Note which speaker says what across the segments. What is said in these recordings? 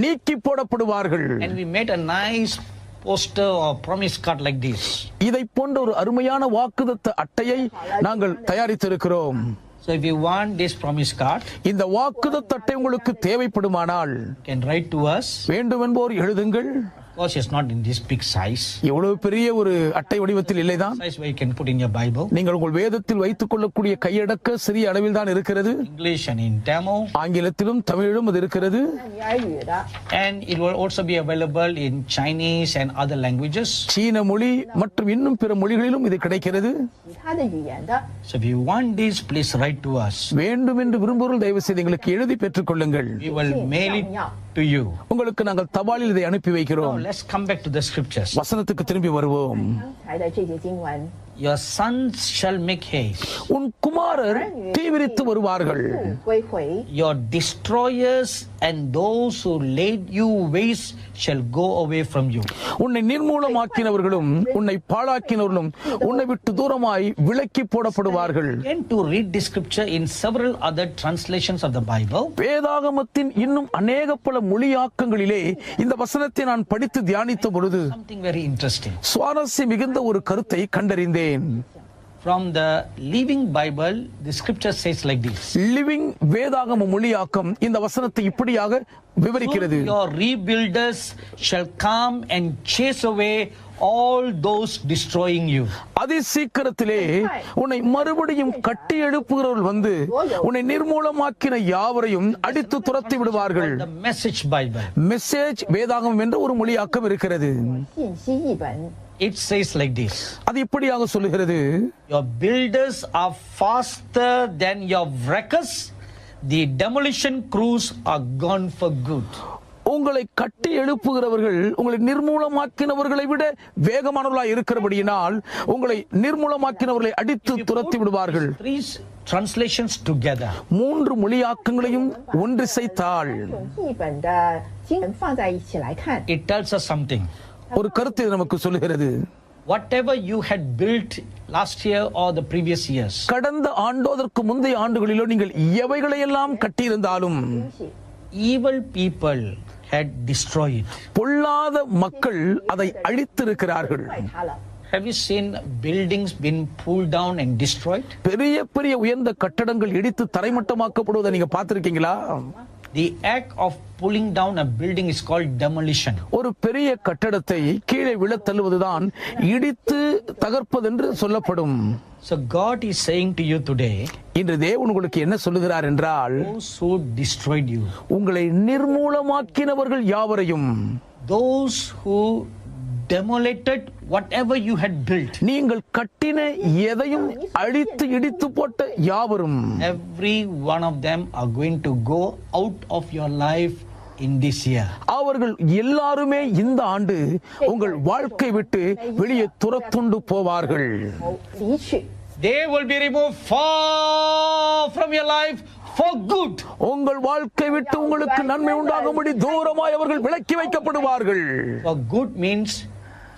Speaker 1: நீக்கி போடப்படுவார்கள்.
Speaker 2: And we made a nice poster or promise card like this.
Speaker 1: இதை போன்ற ஒரு அருமையான வாக்குத்தத்த அட்டையை நாங்கள் தயாரித்திருக்கிறோம்.
Speaker 2: So if you want this promise card,
Speaker 1: இந்த வாக்குத்தத்த அட்டை உங்களுக்கு தேவைப்படுமானால்
Speaker 2: you can write to us.
Speaker 1: வேண்டும் என்போர் எழுதுங்கள்.
Speaker 2: Of course, it's not in this big size.
Speaker 1: இவ்வளவு பெரிய ஒரு அட்டை வடிவத்தில் இல்லைதான்.
Speaker 2: Size where you can put in your Bible.
Speaker 1: நீங்கள் உங்கள் வேதத்தில் வைத்துக் கொள்ளக்கூடிய கையடக்க சிறிய அளவில் தான் இருக்கிறது.
Speaker 2: English and in Tamil.
Speaker 1: ஆங்கிலத்திலும் தமிழிலும் அது இருக்கிறது.
Speaker 2: And it will also be available in Chinese and other languages.
Speaker 1: சீன மொழி மற்றும் இன்னும் பிற மொழிகளிலும் இது கிடைக்கிறது.
Speaker 2: So if you want this, please write to us.
Speaker 1: வேண்டும் என்று விரும்புவோர் தயவு செய்து எங்களுக்கு எழுதி பெற்றுக் கொள்ளுங்கள்.
Speaker 2: We will mail it to you.
Speaker 1: உங்களுக்கு நாங்கள் தபாலில் இதை அனுப்பி வைக்கிறோம்.
Speaker 2: Now let's come back to the scriptures.
Speaker 1: வசனத்துக்கு திரும்பி வருவோம்.
Speaker 2: Your sons shall make haste.
Speaker 1: உன் குமாரர் தீவிரித்து வருவார்கள்.
Speaker 2: Your destroyers and those who laid you waste shall go away from you.
Speaker 1: உன்னை நிர்மூலமாக்கினவர்களும் உன்னை பாழாக்கினவர்களும் உன்னை விட்டு தூரமாய் விலக்கி போடப்படுவார்கள்.
Speaker 2: Again to read this scripture in several other translations of the Bible.
Speaker 1: வேதாகமத்தின் இன்னும் அநேக பல மொழியாக்கங்களிலே இந்த வசனத்தை நான் படித்து தியானித்த பொழுது
Speaker 2: Something very interesting.
Speaker 1: சுவாரஸ்யம் மிகுந்த ஒரு கருத்தை கண்டறிந்தேன்.
Speaker 2: From the Living Bible, the scripture says like this.
Speaker 1: Living வேதாகம மொழியாக்கம் இந்த வசனத்தை இப்படியாக விவரிக்கிறது.
Speaker 2: Your rebuilders shall come and chase away all those destroying you.
Speaker 1: அதிசீக்கிரத்திலே உன்னை மறுபடியும் கட்டி எழுப்புகிறவர்கள் வந்து உன்னை நிர்மூலமாக்கின யாவரையும் அடித்து துரத்தி விடுவார்கள்.
Speaker 2: The Message Bible.
Speaker 1: மெசேஜ் வேதாகமம் என்ற ஒரு மொழியாக்கம் இருக்கிறது.
Speaker 2: It says like this.
Speaker 1: அது இப்படியாக சொல்லுகிறது.
Speaker 2: Your builders are faster than your wreckers. The demolition crews are gone for good.
Speaker 1: உங்களை கட்டி எழுப்புகிறவர்கள் உங்களை நிர்மூலமாக்கினவர்களை விட வேகமானவர்களாய் இருக்கிறபடியினால் உங்களை நிர்மூலமாக்கினவர்களை அடித்து துரத்தி விடுவார்கள்.
Speaker 2: Three translations together.
Speaker 1: மூன்று மொழியாக்கங்களையும் ஒன்றிசைத்தால்
Speaker 2: It tells us something.
Speaker 1: ஒரு கருத்தை நமக்கு சொல்லுகிறது.
Speaker 2: Whatever you had built last year or the previous years,
Speaker 1: கடந்த ஆண்டோதற்கு முந்தைய ஆண்டுகளிலோ நீங்கள் எவைகளை எல்லாம் கட்டியிருந்தாலும்
Speaker 2: evil people had destroyed it.
Speaker 1: பொல்லாத மக்கள் அதை அழித்திருக்கிறார்கள்.
Speaker 2: Have you seen buildings been pulled down and destroyed?
Speaker 1: பெரிய பெரிய உயர்ந்த கட்டடங்கள் இடித்து தரைமட்டமாக்கப்படுவதை நீங்க பார்த்திருக்கீங்களா?
Speaker 2: The act of pulling down a building is called demolition.
Speaker 1: ஒரு பெரிய கட்டடத்தை கீழே விழத் தள்ளுவதுதான் இடித்து தகர்ப்பது என்று சொல்லப்படும்.
Speaker 2: So God is saying to you today,
Speaker 1: இன்று தேவன் உங்களுக்கு என்ன சொல்லுகிறார் என்றால்,
Speaker 2: those who destroyed you,
Speaker 1: உங்களை நிர்மூலமாக்கினவர்கள் யாவரையும்,
Speaker 2: those who demolated whatever you had built,
Speaker 1: நீங்கள் கட்டின எதையும் அழித்து இடித்து போட்ட யாவரும்,
Speaker 2: every one of them are going to go out of your life in this year.
Speaker 1: அவர்கள் எல்லாருமே இந்த ஆண்டு உங்கள் வாழ்க்கை விட்டு வெளியே துரத்துண்டு போவார்கள்.
Speaker 2: They will be removed far from your life for good.
Speaker 1: உங்கள் வாழ்க்கை விட்டு உங்களுக்கு நன்மை உண்டாகும்படி தூரமாய் அவர்கள் விலக்கி வைக்கப்படுவார்கள்.
Speaker 2: For good means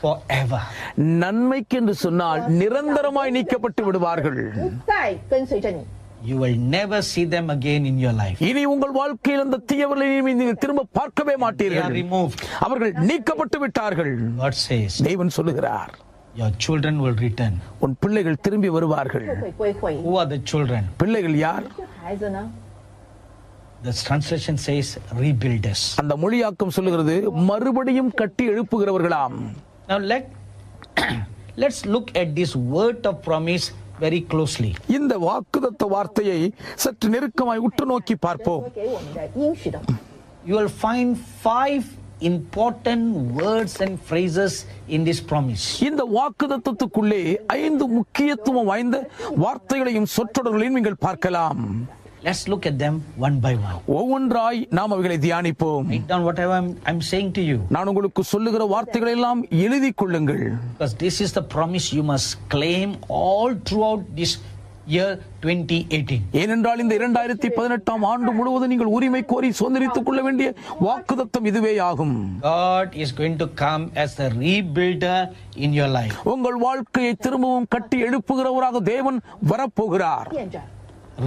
Speaker 2: forever.
Speaker 1: நன்மைக்கு என்று சொன்னால் நிரந்தரமாய் நீக்கப்பட்டு விடுவார்கள்.
Speaker 2: You will never see them again in your life.
Speaker 1: இனி உங்கள் வாழ்க்கையில் அந்த தீயவர்களை நீங்கள் திரும்ப பார்க்கவே
Speaker 2: They are
Speaker 1: மாட்டீர்கள்.
Speaker 2: removed.
Speaker 1: அவர்கள் நீக்கப்பட்டு விட்டார்கள்.
Speaker 2: God says,
Speaker 1: தேவன் சொல்லுகிறார்,
Speaker 2: your children will return.
Speaker 1: உன் பிள்ளைகள் திரும்பி வருவார்கள்.
Speaker 2: Who are the children?
Speaker 1: பிள்ளைகள் யார்?
Speaker 2: The translation says rebuilders.
Speaker 1: அந்த மொழியாக்கம் சொல்லுகிறது மறுபடியும் கட்டி எழுப்புகிறவர்களாம்.
Speaker 2: Now let's look at this word of promise very closely.
Speaker 1: இந்த வாக்குத்தத்த வார்த்தையை சற்று நெருக்கமாய் உற்று நோக்கி பார்ப்போம்.
Speaker 2: You will find 5 important words and phrases in this promise.
Speaker 1: இந்த வாக்குத்தத்தத்துக்குள்ளே 5 முக்கியத்துவம் வாய்ந்த வார்த்தைகளையும் சொற்றொடர்களையும் நீங்கள் பார்க்கலாம்.
Speaker 2: Let's look at them one by one.
Speaker 1: ஒவ்வொன்றாய் நாம் அவைகளை தியானிப்போம்.
Speaker 2: Write down whatever I'm saying to you.
Speaker 1: நான் உங்களுக்கு சொல்லுகிற வார்த்தைகளை எல்லாம் எழுதிக் கொள்ளுங்கள்.
Speaker 2: Because this is the promise you must claim all throughout this year 2018.
Speaker 1: ஏனென்றால் இந்த 2018 ஆண்டு முழுவதும் நீங்கள் உரிமை கோரி சுதந்திரித்துக் கொள்ள வேண்டிய வாக்குத்தத்தம் இதுவே ஆகும்.
Speaker 2: God is going to come as the rebuilder in your life.
Speaker 1: உங்கள் வாழ்க்கையை திரும்பவும் கட்டி எழுப்புகிறவராக தேவன் வரப்போகிறார்.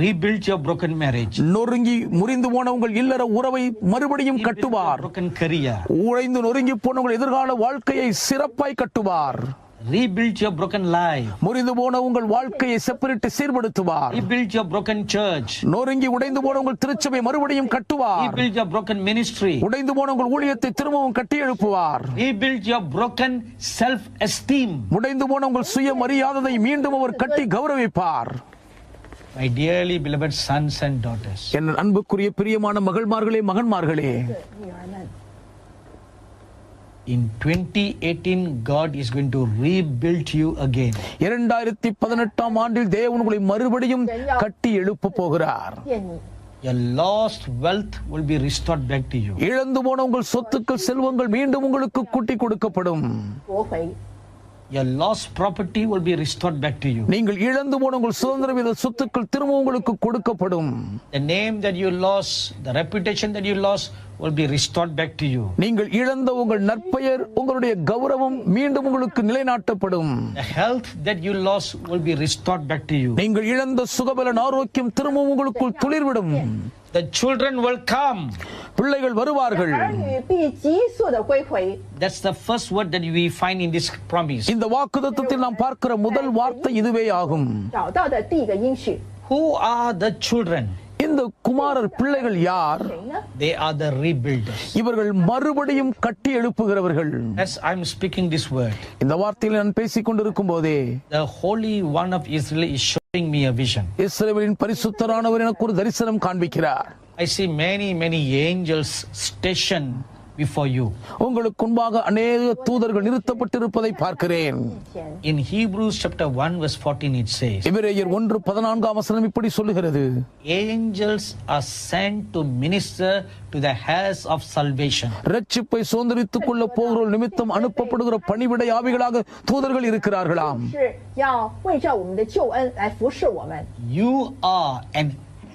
Speaker 2: rebuild your broken marriage,
Speaker 1: நொறுங்கி முறிந்து போன உங்கள் இல்லற உறவை மறுபடியும்
Speaker 2: rebuild your
Speaker 1: கட்டுவார்.
Speaker 2: broken career,
Speaker 1: உழைந்து நொறுங்கி போன உங்கள் எதிர்கால வாழ்க்கையை சிறப்பாய் கட்டுவார்.
Speaker 2: rebuild your broken life,
Speaker 1: முறிந்து போன உங்கள் வாழ்க்கையை செப்பரிட்டு சீர்படுத்துவார்.
Speaker 2: rebuild your broken church,
Speaker 1: நொறுங்கி உடைந்து போன உங்கள் திருச்சபை மறுபடியும் கட்டுவார்.
Speaker 2: rebuild your broken ministry,
Speaker 1: உடைந்து போன உங்கள் ஊழியத்தை திரும்பவும் கட்டி எழுப்புவார்.
Speaker 2: rebuild your broken self-esteem.
Speaker 1: உடைந்து போன உங்கள் சுய மரியாதையை மீண்டும் அவர் கட்டி கௌரவிப்பார்.
Speaker 2: My dearly beloved sons and daughters,
Speaker 1: என் அன்புக்குரிய பிரியமான மகள்மார்களே, மகன்மார்களே,
Speaker 3: 女儿们，
Speaker 2: in 2018 God is going to rebuild you again.
Speaker 1: 2018 ஆண்டில் தேவன் உங்களை மறுபடியும் கட்டி எழுப்ப போகிறார்.
Speaker 3: 见你
Speaker 2: Your lost wealth will be restored back to you.
Speaker 1: இழந்து போன உங்கள் சொத்துக்கள் செல்வங்கள் மீண்டும் உங்களுக்கு கூட்டி கொடுக்கப்படும்.
Speaker 3: 夺回，
Speaker 2: Your lost property will be restored back to you.
Speaker 1: நீங்கள் இழந்து போன உங்கள் சுதந்திர வித சொத்துக்கள் திரும்ப உங்களுக்கு கொடுக்கப்படும்.
Speaker 2: The name that you lost, the reputation that you lost will be restored back to you.
Speaker 1: நீங்கள் இழந்த உங்கள் நற்பெயர், உங்களுடைய கௌரவம் மீண்டும் உங்களுக்கு நிலைநாட்டப்படும்.
Speaker 2: The health that you lost will be restored back to you.
Speaker 1: நீங்கள் இழந்த சுகபலன் ஆரோக்கியம் திரும்பவும் உங்களுக்குள் துளிர்விடும்.
Speaker 2: The children will come.
Speaker 1: பிள்ளைகள் வருவார்கள்.
Speaker 3: 儿女必急速的归回。
Speaker 2: That's the first word that we find in this promise.
Speaker 1: இந்த வாக்குத்தத்தத்தில் நாம் பார்க்கிற முதல் வார்த்தை இதுவே ஆகும்.
Speaker 3: 找到的第一个应许，
Speaker 2: Who are the children?
Speaker 1: இந்த குமாரர் பிள்ளைகள் யார்?
Speaker 3: 谁呢？
Speaker 2: They are the rebuilders.
Speaker 1: இவர்கள் மறுபடியும் கட்டி எழுப்புகிறவர்கள்.
Speaker 2: As I'm speaking this word,
Speaker 1: இந்த வார்த்தையில் நான் பேசிக் கொண்டிருக்கும் போதே
Speaker 2: the Holy One of Israel is showing me a vision.
Speaker 1: இஸ்ரவேலின் பரிசுத்தரானவர் எனக்கு ஒரு தரிசனம் காண்பிக்கிறார்.
Speaker 2: I see many angels stationed before you.
Speaker 1: உங்களுக்கு முன்பாக அநேக தூதர்கள் நிறுத்தப்பட்டிருப்பதை பார்க்கிறேன்.
Speaker 3: 前
Speaker 2: In Hebrews chapter 1 verse 14 it says,
Speaker 1: எபிரேயர் 1:14 இப்படி சொல்லுகிறது.
Speaker 2: angels are sent to minister to the heirs of salvation.
Speaker 1: இரட்சிப்பை சுதந்தரித்துக் கொள்ள போகிறோர் நிமித்தம் அனுப்பப்படுகிற பணிவிடை ஆவிகளாக தூதர்கள் இருக்கிறார்களாம்.
Speaker 3: 是要为照我们的救恩来服侍我们。
Speaker 2: You are an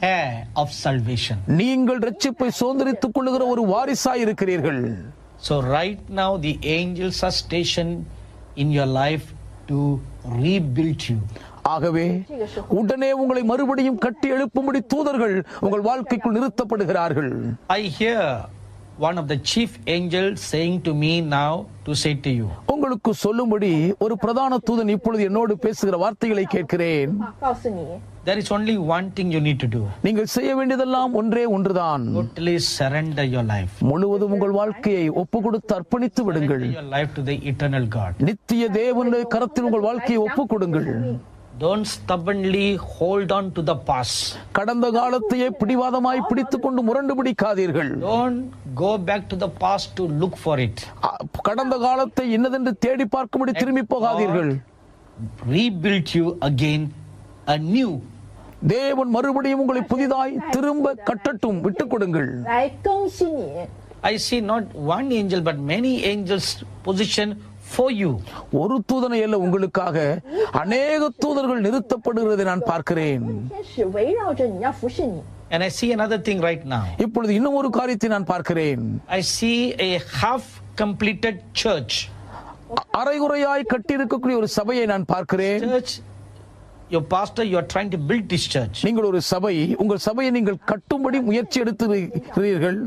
Speaker 2: heir of salvation.
Speaker 1: நீங்கள் இரட்சிப்பை சுதந்தரித்துக் கொள்ளுகிற ஒரு வாரிசாய் இருக்கிறீர்கள்.
Speaker 2: So right now the angels are stationed in your life to rebuild you.
Speaker 1: ஆகவே உடனே உங்களை மறுபடியும் கட்டி எழுப்பும்படி தூதர்கள் உங்கள் வாழ்க்கைக்குள் நிறுத்தப்படுகிறார்கள்.
Speaker 2: I hear one of the chief angels saying to me now to say to you,
Speaker 1: உங்களுக்கு சொல்லும்படி ஒரு பிரதான தூதன் இப்பொழுது என்னோடு பேசுகிற வார்த்தைகளை கேட்கிறேன்.
Speaker 3: 告诉你，
Speaker 2: there is only one thing you need to do.
Speaker 1: நீங்கள் செய்ய வேண்டியதெல்லாம் ஒன்றே ஒன்றுதான்.
Speaker 2: Totally surrender your life.
Speaker 1: முழுவதும் உங்கள் வாழ்க்கையை ஒப்பு கொடுத்து அர்ப்பணித்து விடுங்கள்.
Speaker 2: Surrender your life to the eternal God.
Speaker 1: நித்திய தேவனுடைய கரத்தில் உங்கள் வாழ்க்கையை ஒப்பு கொடுங்கள்.
Speaker 2: Don't stubbornly hold on to the past.
Speaker 1: கடந்த காலத்தையே பிடிவாதமாய் பிடித்துக் கொண்டு முரண்டு பிடிக்காதீர்கள்.
Speaker 2: Don't go back to the past to look for it.
Speaker 1: கடந்த காலத்தை என்னதென்று தேடி பார்க்கும்படி திரும்பி போகாதீர்கள்.
Speaker 2: Rebuild you again anew.
Speaker 1: தேவன் மறுபடியும் உங்களை புதிதாய் திரும்ப கட்டட்டும், விட்டுக் கொடுங்கள்.
Speaker 3: 来更新你。
Speaker 2: I see not one angel but many angels position for you.
Speaker 1: ஒரு தூதனை அல்ல, உங்களுக்காக அநேக தூதர்கள் நிறுத்தப்படுகிறதை நான் பார்க்கிறேன்.
Speaker 3: 天使围绕着你，要服侍你。
Speaker 2: And I see another thing right now.
Speaker 1: இப்பொழுது இன்னும் ஒரு காரியத்தை நான் பார்க்கிறேன்.
Speaker 2: I see a half completed church.
Speaker 1: அரைகுறையாய் கட்டியிருக்கக்கூடிய ஒரு சபையை நான் பார்க்கிறேன்.
Speaker 2: Church, your pastor, you are trying to build this church.
Speaker 1: நீங்கள் ஒரு சபை, உங்கள் சபையை நீங்கள் கட்டும்படி முயற்சி எடுத்திருக்கிறீர்கள்.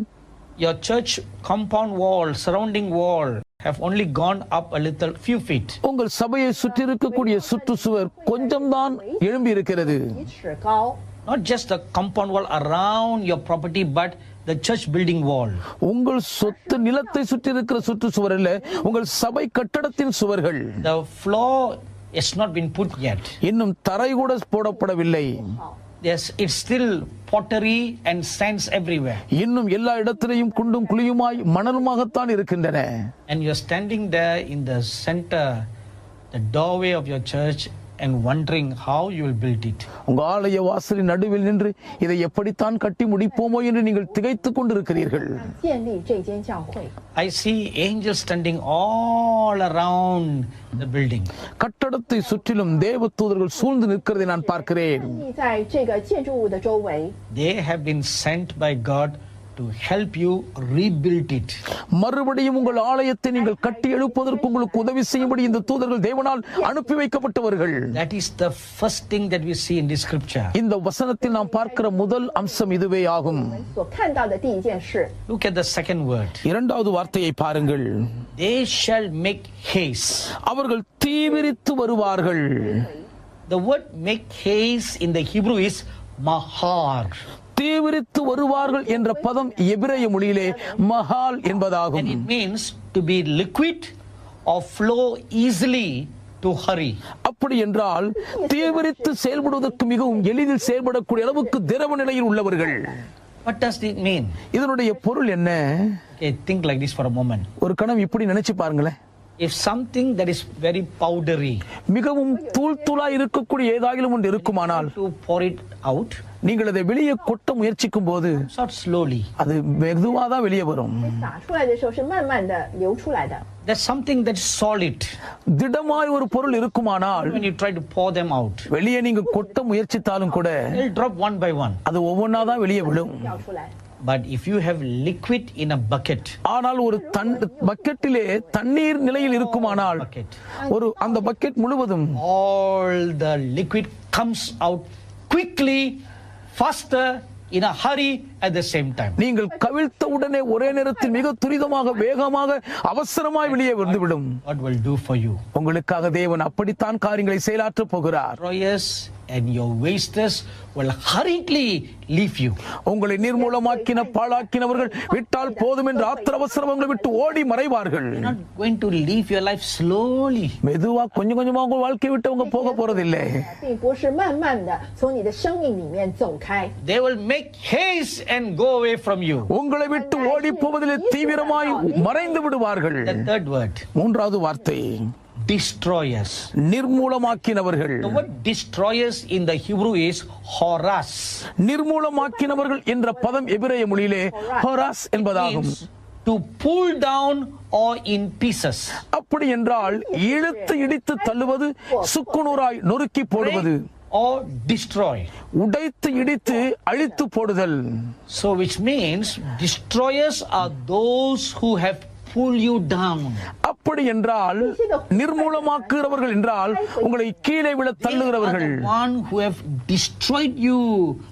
Speaker 2: Your church compound wall, surrounding wall have only gone up a little few feet.
Speaker 1: உங்கள் சபையை சுற்றி இருக்கக்கூடிய சுற்றுச்சுவர் கொஞ்சம் தான் எழும்பி இருக்கிறது.
Speaker 3: 1尺高，
Speaker 2: Not just the compound wall around your property, but the church building wall.
Speaker 1: உங்கள் சொத்து நிலத்தை சுற்றி இருக்கிற சுற்றுச்சுவர் அல்ல, உங்கள் சபை கட்டடத்தின் சுவர்கள்.
Speaker 2: The floor has not been put yet.
Speaker 1: இன்னும் தரை கூட போடப்படவில்லை.
Speaker 2: Yes, it's still pottery and sands everywhere.
Speaker 1: இன்னும் எல்லா இடத்திலேயும் குண்டும் குழியுமாய் மணலுமாகத்தான் இருக்கின்றன.
Speaker 2: And you're standing there in the center, the doorway of your church, and wondering how you will build it.
Speaker 1: உங்க ஆலய வாசலின் நடுவில் நின்று இதை எப்படித்தான் கட்டி முடிப்போமோ என்று நீங்கள் திகைத்துக் கொண்டிருக்கிறீர்கள்.
Speaker 3: 建立这间教会。
Speaker 2: I see angels standing all around the building.
Speaker 1: கட்டடத்தை சுற்றிலும் தேவ தூதர்கள் சூழ்ந்து நிற்கிறதை நான் பார்க்கிறேன்.
Speaker 3: 立在这个建筑物的周围，
Speaker 2: They have been sent by God to help you rebuild it.
Speaker 1: மறுபடியும் உங்கள் ஆலயத்தை நீங்கள் கட்டி எழுப்புவதற்கு உங்களுக்கு உதவி செய்யும்படி இந்த தூதர்கள் தேவனால் அனுப்பி வைக்கப்பட்டவர்கள்.
Speaker 2: That is the first thing that we see in this scripture.
Speaker 1: இந்த வசனத்தில் நாம் பார்க்கிற முதல் அம்சம் இதுவே ஆகும்.
Speaker 3: 所看到的第一件事，
Speaker 2: Look at the second word.
Speaker 1: இரண்டாவது வார்த்தையை பாருங்கள்.
Speaker 2: They shall make haste.
Speaker 1: அவர்கள் தீவிரித்து வருவார்கள்.
Speaker 2: The word make haste in the Hebrew is mahar.
Speaker 1: தீவிரித்து வருவார்கள் என்ற பதம் எபிரேய மொழியிலே மஹால் என்பதாகும்.
Speaker 2: And it means to be liquid or flow easily to hurry.
Speaker 1: அப்படி என்றால் தீவிரித்து செயல்படுவதற்கு மிகவும் எளிதில் செயல்படக்கூடிய அளவுக்கு திரவ நிலையில் உள்ளவர்கள்.
Speaker 2: What does it mean?
Speaker 1: இதனுடைய பொருள் என்ன?
Speaker 2: Okay, think like this for a moment.
Speaker 1: ஒரு கணம் இப்படி நினைச்சு பாருங்களேன்.
Speaker 2: If something that is very powdery,
Speaker 1: மிகவும் தூளாய் இருக்கக்கூடிய ஏதாகிலும் ஒன்று இருக்குமானால்
Speaker 2: to pour it out,
Speaker 1: நீங்கள் அதை வெளியே கொட்ட முயற்சிக்கும் போது
Speaker 2: it's not slowly.
Speaker 1: அது மெதுவா தான் வெளியே வரும்.
Speaker 3: 洒出来的时候是慢慢的流出来的。
Speaker 2: There's something that's solid.
Speaker 1: திடமாய் ஒரு பொருள் இருக்குமானால்
Speaker 2: When you try to pour them out,
Speaker 1: வெளியே நீங்க கொட்ட முயற்சித்தாலும் கூட
Speaker 2: they'll drop one by one.
Speaker 1: அது ஒவ்வொன்றா தான் வெளியே விடும்.
Speaker 3: 掉出来。
Speaker 2: But if you have liquid in a bucket,
Speaker 1: ஆனால் ஒரு பக்கெட்டிலே தண்ணீர் நிலையில் இருக்குமானால் ஒரு அந்த பக்கெட் முழுவதும்
Speaker 2: all the liquid comes out quickly, faster, in a hurry at the same time.
Speaker 1: நீங்கள் கவிழ்த்த உடனே ஒரே நேரத்தில் மிக துரிதமாக வேகமாக அவசரமாய் வெளியே வந்துவிடும்.
Speaker 2: What will do for you?
Speaker 1: உங்களுக்காக தேவன் அப்படித்தான் காரியங்களை செயலாற்றப் போகிறார்.
Speaker 2: Destroyers and your wasters will hurriedly leave you.
Speaker 1: உங்களை நிர்மூலமாக்கின பாழாக்கினவர்கள் விட்டால் போதும் என்று ஆத்திர அவசரங்களை விட்டு ஓடி மறைவார்கள்.
Speaker 2: You're not going to live your life slowly.
Speaker 1: மெதுவா கொஞ்சம் கொஞ்சமா உங்க வாழ்க்கை விட்டு அவங்க போக போறதில்லை.
Speaker 3: 并不是慢慢的从你的生命里面走开，
Speaker 2: They will make haste and go away from you.
Speaker 1: உங்களை விட்டு ஓடி போவதிலே தீவிரமாய் மறைந்து விடுவார்கள்.
Speaker 2: The third word,
Speaker 1: மூன்றாவது வார்த்தை
Speaker 2: destroyers.
Speaker 1: நிர்மூலமாக்கினவர்கள்.
Speaker 2: The word destroyers in the Hebrew is horas.
Speaker 1: நிர்மூலமாக்கினவர்கள் என்ற பதம் எபிரேய மொழியிலே ஹோராஸ் என்பதாகும்.
Speaker 2: Means to pull down or in pieces.
Speaker 1: அப்படி என்றால் இழுத்து இடித்து தள்ளுவது, சுக்குநூறாய் நொறுக்கி போடுவது,
Speaker 2: Or destroy.
Speaker 1: உடைத்து இடித்து அழித்து போடுதல்.
Speaker 2: So which means destroyers are those who have pulled you down.
Speaker 1: அப்படி என்றால் நிர்மூலமாக்குகிறவர்கள் என்றால் உங்களை கீழே விழ
Speaker 2: They are
Speaker 1: தள்ளுகிறவர்கள்.
Speaker 2: the one who have destroyed you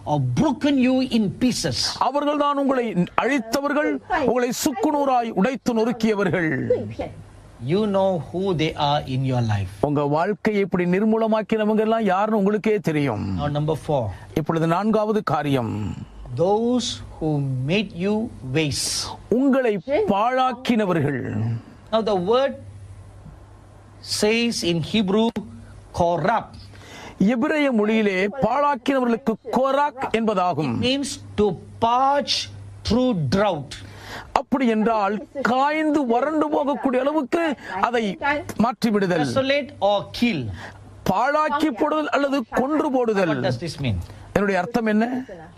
Speaker 2: or broken you in pieces.
Speaker 1: அவர்கள் தான் உங்களை அழித்தவர்கள், உங்களை சுக்குநூறாய் உடைத்து நொறுக்கியவர்கள்.
Speaker 3: 碎片。
Speaker 2: You know who they are in your life.
Speaker 1: உங்க வாழ்க்கையை இப்படி நிர்மூலமாக்கினவங்க எல்லாம் யாருன்னு உங்களுக்கே தெரியும்.
Speaker 2: Now number 4.
Speaker 1: இப்பொழுது நான்காவது காரியம்,
Speaker 2: Those who made you waste.
Speaker 1: உங்களை பாழாக்கினவர்கள்.
Speaker 2: Now the word says in Hebrew corrupt.
Speaker 1: எபிரேய மொழியிலே பாழாக்கினவர்களுக்கு கோராக் என்பதாகும்.
Speaker 2: Means to parch through drought.
Speaker 1: அப்படி என்றால் காய்ந்து வறண்டு போகக்கூடிய அளவுக்கு அதை மாற்றி விடுதல்,
Speaker 2: Desolate or kill.
Speaker 1: பாழாக்கி போடுதல் அல்லது கொன்று போடுதல்.
Speaker 2: What does this mean?
Speaker 1: என்னுடைய அர்த்தம் என்ன?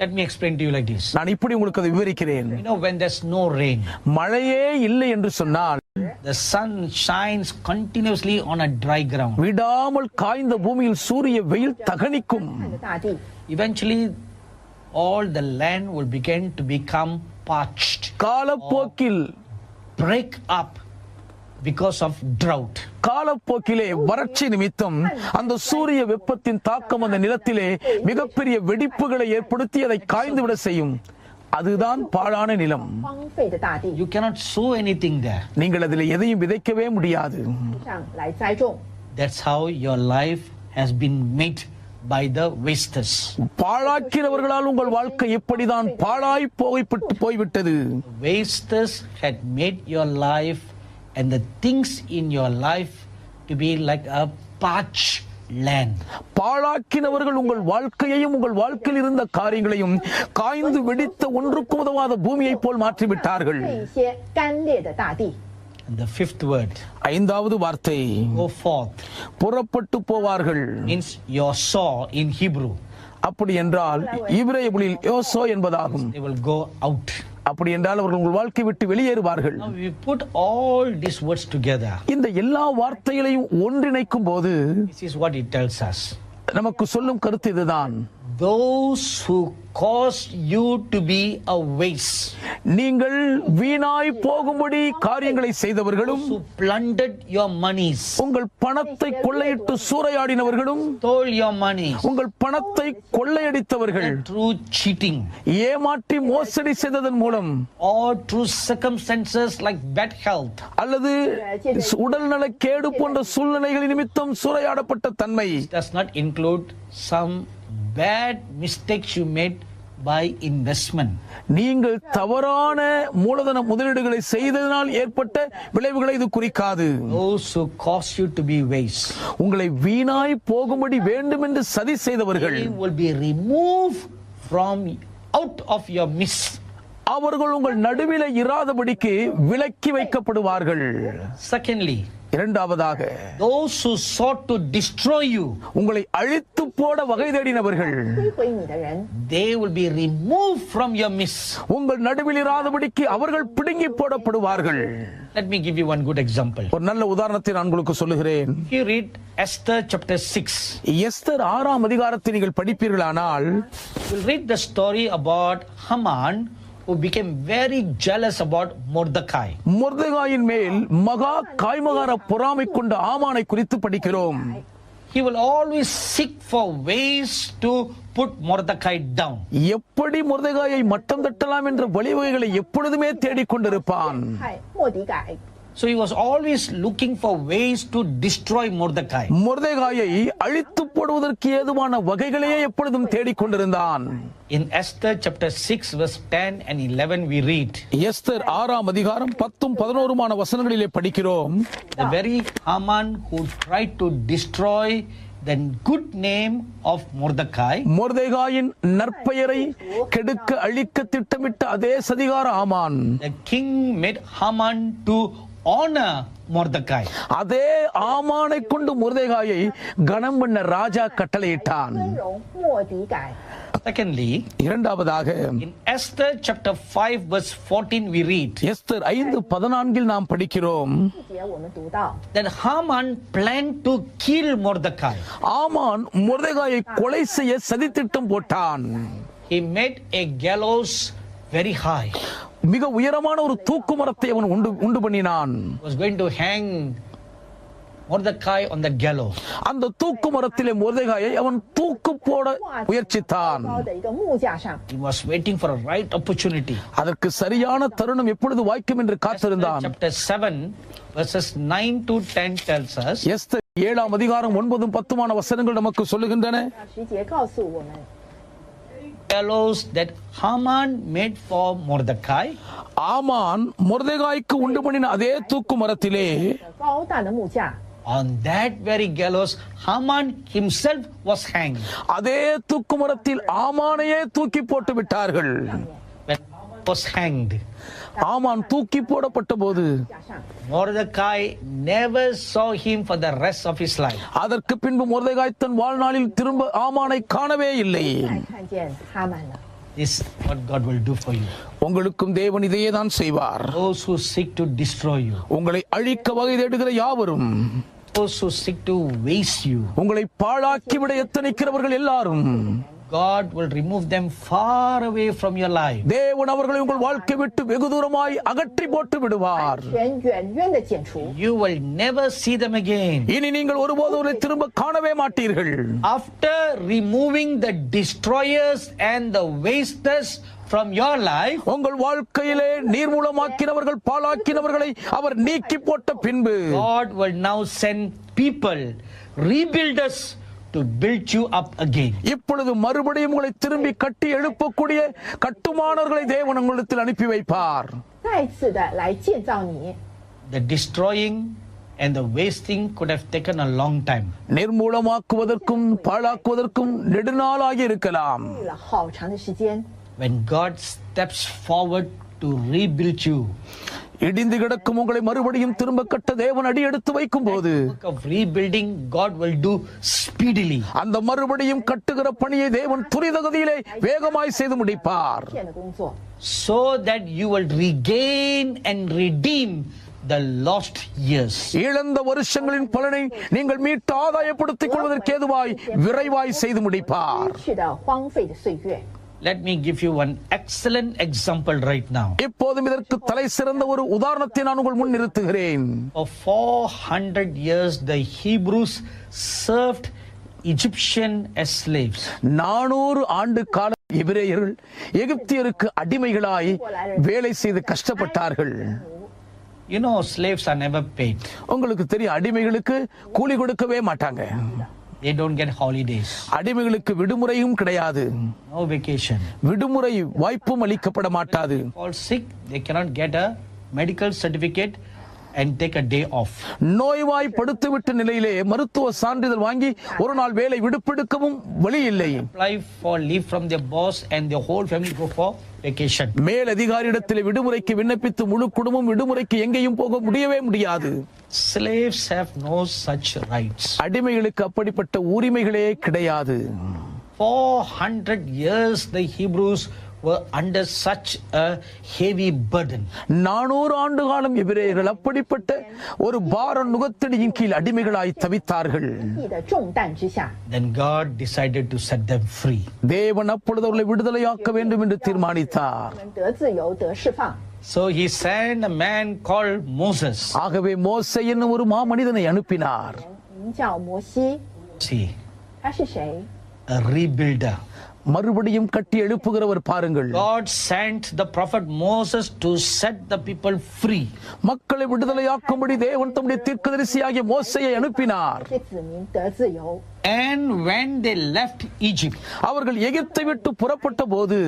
Speaker 2: Let me explain to you like this.
Speaker 1: நான் இப்படி உங்களுக்கு அதை விவரிக்கிறேன்.
Speaker 2: You know, when there's no rain,
Speaker 1: மழையே இல்லை என்று சொன்னால்
Speaker 2: the sun shines continuously on a dry ground.
Speaker 1: விடாமல் காய்ந்த பூமியில் சூரிய வெயில் தகனிக்கும்.
Speaker 3: 看着大地，
Speaker 2: Eventually, all the land will begin to become parched,
Speaker 1: காலப்போக்கில்
Speaker 2: break up because of drought.
Speaker 1: காலப்போக்கிலே வறட்சி நிமித்தம் அந்த சூரிய வெப்பத்தின் தாக்கம் அந்த நிலத்திலே மிகப்பெரிய வெடிப்புகளை ஏற்படுத்தி அதை காய்ந்து விட செய்யும். அதுதான் பாழான நிலம்.
Speaker 3: 荒废的大地
Speaker 2: You cannot sow anything there.
Speaker 1: நீங்கள் அதில் எதையும் விதைக்கவே முடியாது.
Speaker 3: 上来栽种。
Speaker 2: That's how your life has been made by the wasters.
Speaker 1: பாழாக்கிறவர்களால் உங்கள் வாழ்க்கை எப்படிதான் பாழாய் போய்விட்டது.
Speaker 2: Wasters had made your life and the things in your life to be like a parched land.
Speaker 1: பாழாக்கினவர்கள் உங்கள் வாழ்க்கையையும் உங்கள் வாழ்க்கையில் இருந்த காரியங்களையும் காய்ந்து வெடித்த ஒன்றுக்கும் உதவாத பூமியை போல் மாற்றிவிட்டார்கள்.
Speaker 3: 这一些干裂的大地，
Speaker 2: And the fifth word,
Speaker 1: ஐந்தாவது வார்த்தை
Speaker 2: go forth,
Speaker 1: புறப்பட்டு போவார்கள்.
Speaker 2: means your saw in Hebrew.
Speaker 1: அப்படி என்றால் எபிரேய மொழியில் யோசோ என்பதாகும்.
Speaker 2: They will go out.
Speaker 1: அப்படி என்றால் அவர்கள் உங்கள் வாழ்க்கை விட்டு வெளியேறுவார்கள்.
Speaker 2: Now we put all these words together.
Speaker 1: இந்த எல்லா வார்த்தைகளையும் ஒன்றிணைக்கும் போது
Speaker 2: This is what it tells us.
Speaker 1: நமக்கு சொல்லும் கருத்து இதுதான்.
Speaker 2: those who caused you to be a waste,
Speaker 1: நீங்கள் வீணாய் போகும்படி காரியங்களை செய்தவர்களும்
Speaker 2: who plundered your monies,
Speaker 1: உங்கள் பணத்தை கொள்ளையிட்டு சூறையாடினவர்களும்
Speaker 2: stole your money
Speaker 1: உங்கள் பணத்தை கொள்ளையடித்தவர்கள்
Speaker 2: through cheating
Speaker 1: ஏமாற்றி மோசடி செய்ததன் மூலம்
Speaker 2: or through circumstances like bad health,
Speaker 1: அல்லது உடல்நல கேடு போன்ற சூழ்நிலைகளின் நிமித்தம் சூறையாடப்பட்ட தன்மை
Speaker 2: does not include some bad mistakes you made by investment.
Speaker 1: நீங்கள் தவறான மூலதன முதலீடுகளை செய்ததனால் ஏற்பட்ட விளைவுகளை இது குறிக்காது.
Speaker 2: Those who cause you to be waste,
Speaker 1: உங்களை வீணாய் போகும்படி வேண்டும் என்று சதி செய்தவர்கள்
Speaker 2: they will be removed from out of your midst.
Speaker 1: அவர்கள் உங்கள் நடுவிலே இராதபடிக்கு விலக்கி வைக்கப்படுவார்கள்.
Speaker 2: Secondly,
Speaker 1: இரண்டாவதாக
Speaker 2: those who sought to destroy you,
Speaker 1: உங்களை அழித்து போட வகை தேடினவர்கள்
Speaker 3: 摧毁你的人，
Speaker 2: they will be removed from your midst.
Speaker 1: உங்கள் நடுவில் இராதபடிக்கு அவர்கள் பிடுங்கி போடப்படுவார்கள்.
Speaker 2: Let me give you one good example.
Speaker 1: ஒரு நல்ல உதாரணத்தை நான் உங்களுக்கு சொல்லுகிறேன்.
Speaker 2: If you read Esther chapter 6,
Speaker 1: Esther 6ஆம் அதிகாரத்தை நீங்கள் படிப்பீர்களானால்
Speaker 2: you'll read the story about Haman, who became very jealous about Mordecai.
Speaker 1: மொர்தெகாயின் மேல் மகா காய்மகார பொறாமை கொண்ட ஆமானை குறித்து படிக்கிறோம்.
Speaker 2: He will always seek for ways to put Mordecai down.
Speaker 1: எப்படி மொர்தெகாயை மட்டம் தட்டலாம் என்ற வழிவகைகளை எப்பொழுதுமே தேடிக்கொண்டிருப்பான்.
Speaker 3: 害莫迪改，
Speaker 2: So he was always looking for ways to destroy Mordecai.
Speaker 1: மொர்தெகாயை அழித்து போடுவதற்கு ஏதுவான வகைகளையே எப்பொழுதும் தேடிக்கொண்டிருந்தான்.
Speaker 2: In Esther chapter 6 verse 10 and 11 we read,
Speaker 1: Esther 6ஆம் அதிகாரம் 10 11 வசனங்களிலே படிக்கிறோம்.
Speaker 2: the very Haman who tried to destroy the good name of Mordecai,
Speaker 1: மொர்தெகாயின் நற்பெயரை கெடுக்க அழிக்க திட்டமிட்ட அதே சதிகார ஆமான்
Speaker 2: the king made Haman to honor Mordecai.
Speaker 1: அதே ஆமானை கொண்டு மொர்தெகாயை கனம் பண்ண ராஜா கட்டளையிட்டான்.
Speaker 3: 尊荣莫迪改。
Speaker 2: Secondly,
Speaker 1: இரண்டாவதாக
Speaker 2: in Esther chapter 5 verse 14 we read
Speaker 1: Esther 5:14 நாம் படிக்கிறோம்.
Speaker 3: 细节我们读到，
Speaker 2: that Haman planned to kill Mordecai.
Speaker 1: ஆமான் மொர்தெகாயை கொலை செய்ய சதித்திட்டம் போட்டான்.
Speaker 2: He made a gallows very high.
Speaker 1: மிக உயரமான ஒரு தூக்கு மரத்தை அவன் உண்டு பண்ணினான்.
Speaker 2: He was going to hang Mordecai on the gallows.
Speaker 1: அந்த தூக்கு மரத்திலே மொர்தெகாயை அவன் தூக்கு போட
Speaker 3: 挂
Speaker 1: முயற்சித்தான்.
Speaker 3: 高的一个木架上，
Speaker 2: He was waiting for a right opportunity.
Speaker 1: அதற்கு சரியான தருணம் எப்பொழுது வாய்க்கும் என்று காத்திருந்தான்.
Speaker 2: Chapter 7 verses 9 to 10 tells us
Speaker 1: Esther 7ஆம் அதிகாரம் 9 10 வசனங்கள் நமக்கு சொல்லுகின்றன.
Speaker 3: 10节告诉我们，
Speaker 2: gallows that Haman made for Mordecai,
Speaker 1: ஆமான் மொர்தெகாய்க்கு உண்டு பண்ணின அதே தூக்கு மரத்திலே
Speaker 3: 高大的木架，
Speaker 2: on that very gallows Haman himself was hanged.
Speaker 1: அதே தூக்கு மரத்தில் ஆமானையே தூக்கி போட்டு விட்டார்கள்.
Speaker 2: When Haman was hanged,
Speaker 1: ஆமான் தூக்கி போடப்பட்ட போது
Speaker 3: 架上
Speaker 2: Mordecai never saw him for the rest of his life.
Speaker 1: அதற்கு பின்பு மொர்தெகாய் தன் வாழ்நாளில் திரும்ப ஆமானை காணவே இல்லை.
Speaker 3: 再看见哈曼了。
Speaker 2: This is what God will do for you.
Speaker 1: உங்களுக்கும் தேவன் இதையே தான் செய்வார்.
Speaker 2: Those who seek to destroy you,
Speaker 1: உங்களை அழிக்க வகை தேடுகிற யாவரும்,
Speaker 2: those who seek to waste you,
Speaker 1: உங்களை பாழாக்கிவிட எத்தனிக்கிறவர்கள் எல்லாரும்,
Speaker 2: God will remove them far away from your life.
Speaker 1: தேவன் அவர்களை உங்கள் வாழ்க்கை விட்டு வெகு தூரமாய் அகற்றி போட்டு விடுவார்.
Speaker 3: 远远的剪除，
Speaker 2: You will never see them again.
Speaker 1: இனி நீங்கள் ஒருபோதும் அவரை திரும்ப காணவே மாட்டீர்கள்.
Speaker 2: After removing the destroyers and the wasters from your life,
Speaker 1: உங்கள் வாழ்க்கையிலே நீர்மூலமாக்கினவர்கள் பாழாக்கினவர்களை அவர் நீக்கி போட்ட பின்பு
Speaker 2: God will now send people, rebuilders, to build you up again.
Speaker 1: இப்பொழுது மறுபடியும் உங்களை திரும்பி கட்டி எழுப்பக்கூடிய கட்டுமானவர்களை தேவன் உங்களிடத்தில் அனுப்பி வைப்பார்.
Speaker 3: 再次的来建造你。
Speaker 2: The destroying and the wasting could have taken a long time.
Speaker 1: நிர்மூலமாக்குவதற்கும் பாழாக்குவதற்கும் நெடுநாளாகி இருக்கலாம்.
Speaker 3: 用了好长的时间，
Speaker 2: When God steps forward to rebuild you,
Speaker 1: இடிந்து கிடக்கும் உங்களை மறுபடியும் திரும்ப கட்ட தேவன் அடி எடுத்து வைக்கும் போது
Speaker 2: work of rebuilding God will do speedily.
Speaker 1: அந்த மறுபடியும் கட்டுகிற பணியை தேவன் துரிதகதியிலே வேகமாய் செய்து முடிப்பார்.
Speaker 3: 天的工作，
Speaker 2: So that you will regain and redeem the lost years.
Speaker 1: இழந்த வருஷங்களின் பலனை நீங்கள் மீட்டு ஆதாயப்படுத்திக் கொள்வதற்கு ஏதுவாய் விரைவாய் செய்து முடிப்பார்.
Speaker 3: 去的荒废的岁月。
Speaker 2: Let me give you one excellent example right now.
Speaker 1: இப்போதும் இதற்கு தலை சிறந்த ஒரு உதாரணத்தை நான் உங்கள் முன் நிறுத்துகிறேன்.
Speaker 2: For 400 years, the Hebrews served Egyptian as slaves.
Speaker 1: 400 ஆண்டு காலம் எபிரேயர்கள் எகிப்தியருக்கு அடிமைகளாய் வேலை செய்து கஷ்டப்பட்டார்கள்.
Speaker 2: You know, slaves are never paid.
Speaker 1: உங்களுக்கு தெரியும், அடிமைகளுக்கு கூலி கொடுக்கவே மாட்டாங்க.
Speaker 2: They don't get holidays.
Speaker 1: அடிமைகளுக்கு விடுமுறையும் கிடையாது.
Speaker 2: No vacation.
Speaker 1: விடுமுறை வாய்ப்பும் அளிக்கப்பட மாட்டாது.
Speaker 2: Fall sick, they cannot get a medical certificate and take a day off.
Speaker 1: நோய்வாய்ப்படுத்திவிட்ட நிலையிலே மருத்துவ சான்றிதழ் வாங்கி ஒரு நாள் வேலை விடுப்பெடுக்கவும் வழி இல்லை.
Speaker 2: Apply for leave from their boss and their whole family go for vacation.
Speaker 1: மேல் அதிகாரியிடத்தில் விடுமுறைக்கு விண்ணப்பித்து முழு குடும்பம் விடுமுறைக்கு எங்கேயும் போக முடியவே முடியாது.
Speaker 2: Slaves have no such rights.
Speaker 1: அடிமைகளுக்கு அப்படிப்பட்ட உரிமைகளே கிடையாது.
Speaker 2: 400 years the Hebrews were under such a heavy burden.
Speaker 1: 400 ஆண்டு காலம் எபிரேயர்கள் அப்படிப்பட்ட ஒரு பார நுகத்தடியின் கீழ் அடிமைகளாய் தவித்தார்கள்.
Speaker 3: 地的重担之下，
Speaker 2: Then God decided to set them free.
Speaker 1: தேவன் அப்பொழுது அவர்களை விடுதலையாக்க வேண்டும் என்று தீர்மானித்தார்.
Speaker 3: 他们得自由得释放。
Speaker 2: So he sent a man called Moses.
Speaker 1: ஆகவே மோசே என்னும் ஒரு மாமனிதனை அனுப்பினார்.
Speaker 3: 名叫摩西，
Speaker 2: See,
Speaker 3: 他是谁？
Speaker 2: a rebuilder.
Speaker 1: மறுபடியும் கட்டி எழுப்புகிறவர் பாருங்கள்.
Speaker 2: God sent the prophet Moses to set the people free.
Speaker 1: மக்களை விடுதலையாக்கும்படி தேவன் தம்முடைய தீர்க்கதரிசியாகிய மோசேயை அனுப்பினார்.
Speaker 3: 这子民得自由。
Speaker 2: And when they left Egypt,
Speaker 1: அவர்கள் எகிப்தை விட்டு புறப்பட்ட போது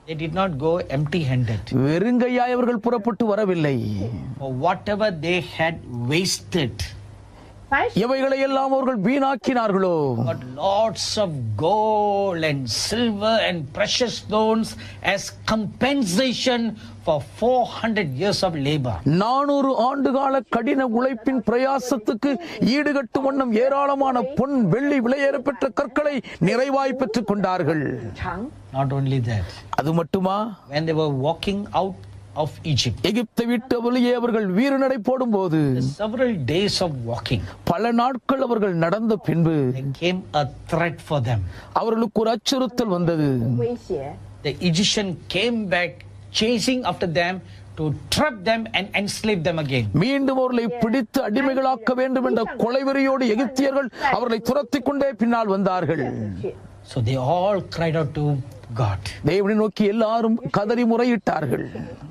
Speaker 2: they did not go empty-handed.
Speaker 1: வெறுங்கையாய் அவர்கள் புறப்பட்டு வரவில்லை.
Speaker 2: For whatever they had wasted,
Speaker 3: 凡是
Speaker 1: எவைகளை எல்லாம் அவர்கள் வீணாக்கினார்களோ,
Speaker 2: got lots of gold and silver and precious stones as compensation for 400 years of labor.
Speaker 1: 400 ஆண்டுகால கடின உழைப்பின் பிரயாசத்துக்கு ஈடுகட்டும் வண்ணம் ஏராளமான பொன் வெள்ளி விலையேறப்பெற்ற கற்களை நிறைவாய் பெற்றுக் கொண்டார்கள்.
Speaker 3: 长，
Speaker 2: Not only that,
Speaker 1: அது மட்டுமா,
Speaker 2: when they were walking out of Egypt,
Speaker 1: எகிப்தை விட்டு வெளியே அவர்கள் வீறுநடை போடும்போது
Speaker 2: several days of walking,
Speaker 1: பல நாட்கள் அவர்கள் நடந்த பின்பு
Speaker 2: there came a threat for them.
Speaker 1: அவர்களுக்கு ஒரு அச்சுறுத்தல் வந்தது.
Speaker 3: 威胁，
Speaker 2: The Egyptian came back chasing after them to trap them and enslave them again.
Speaker 1: மீண்டும் அவர்களை பிடித்து அடிமைகளாக்க வேண்டும் என்ற கொலைவெறியோடு எகிப்தியர்கள் அவர்களை துரத்திக் கொண்டே பின்னால் வந்தார்கள்.
Speaker 3: 去
Speaker 2: So they all cried out to God.
Speaker 1: தேவனை நோக்கி எல்லாரும் கதறி முறையிட்டார்கள்.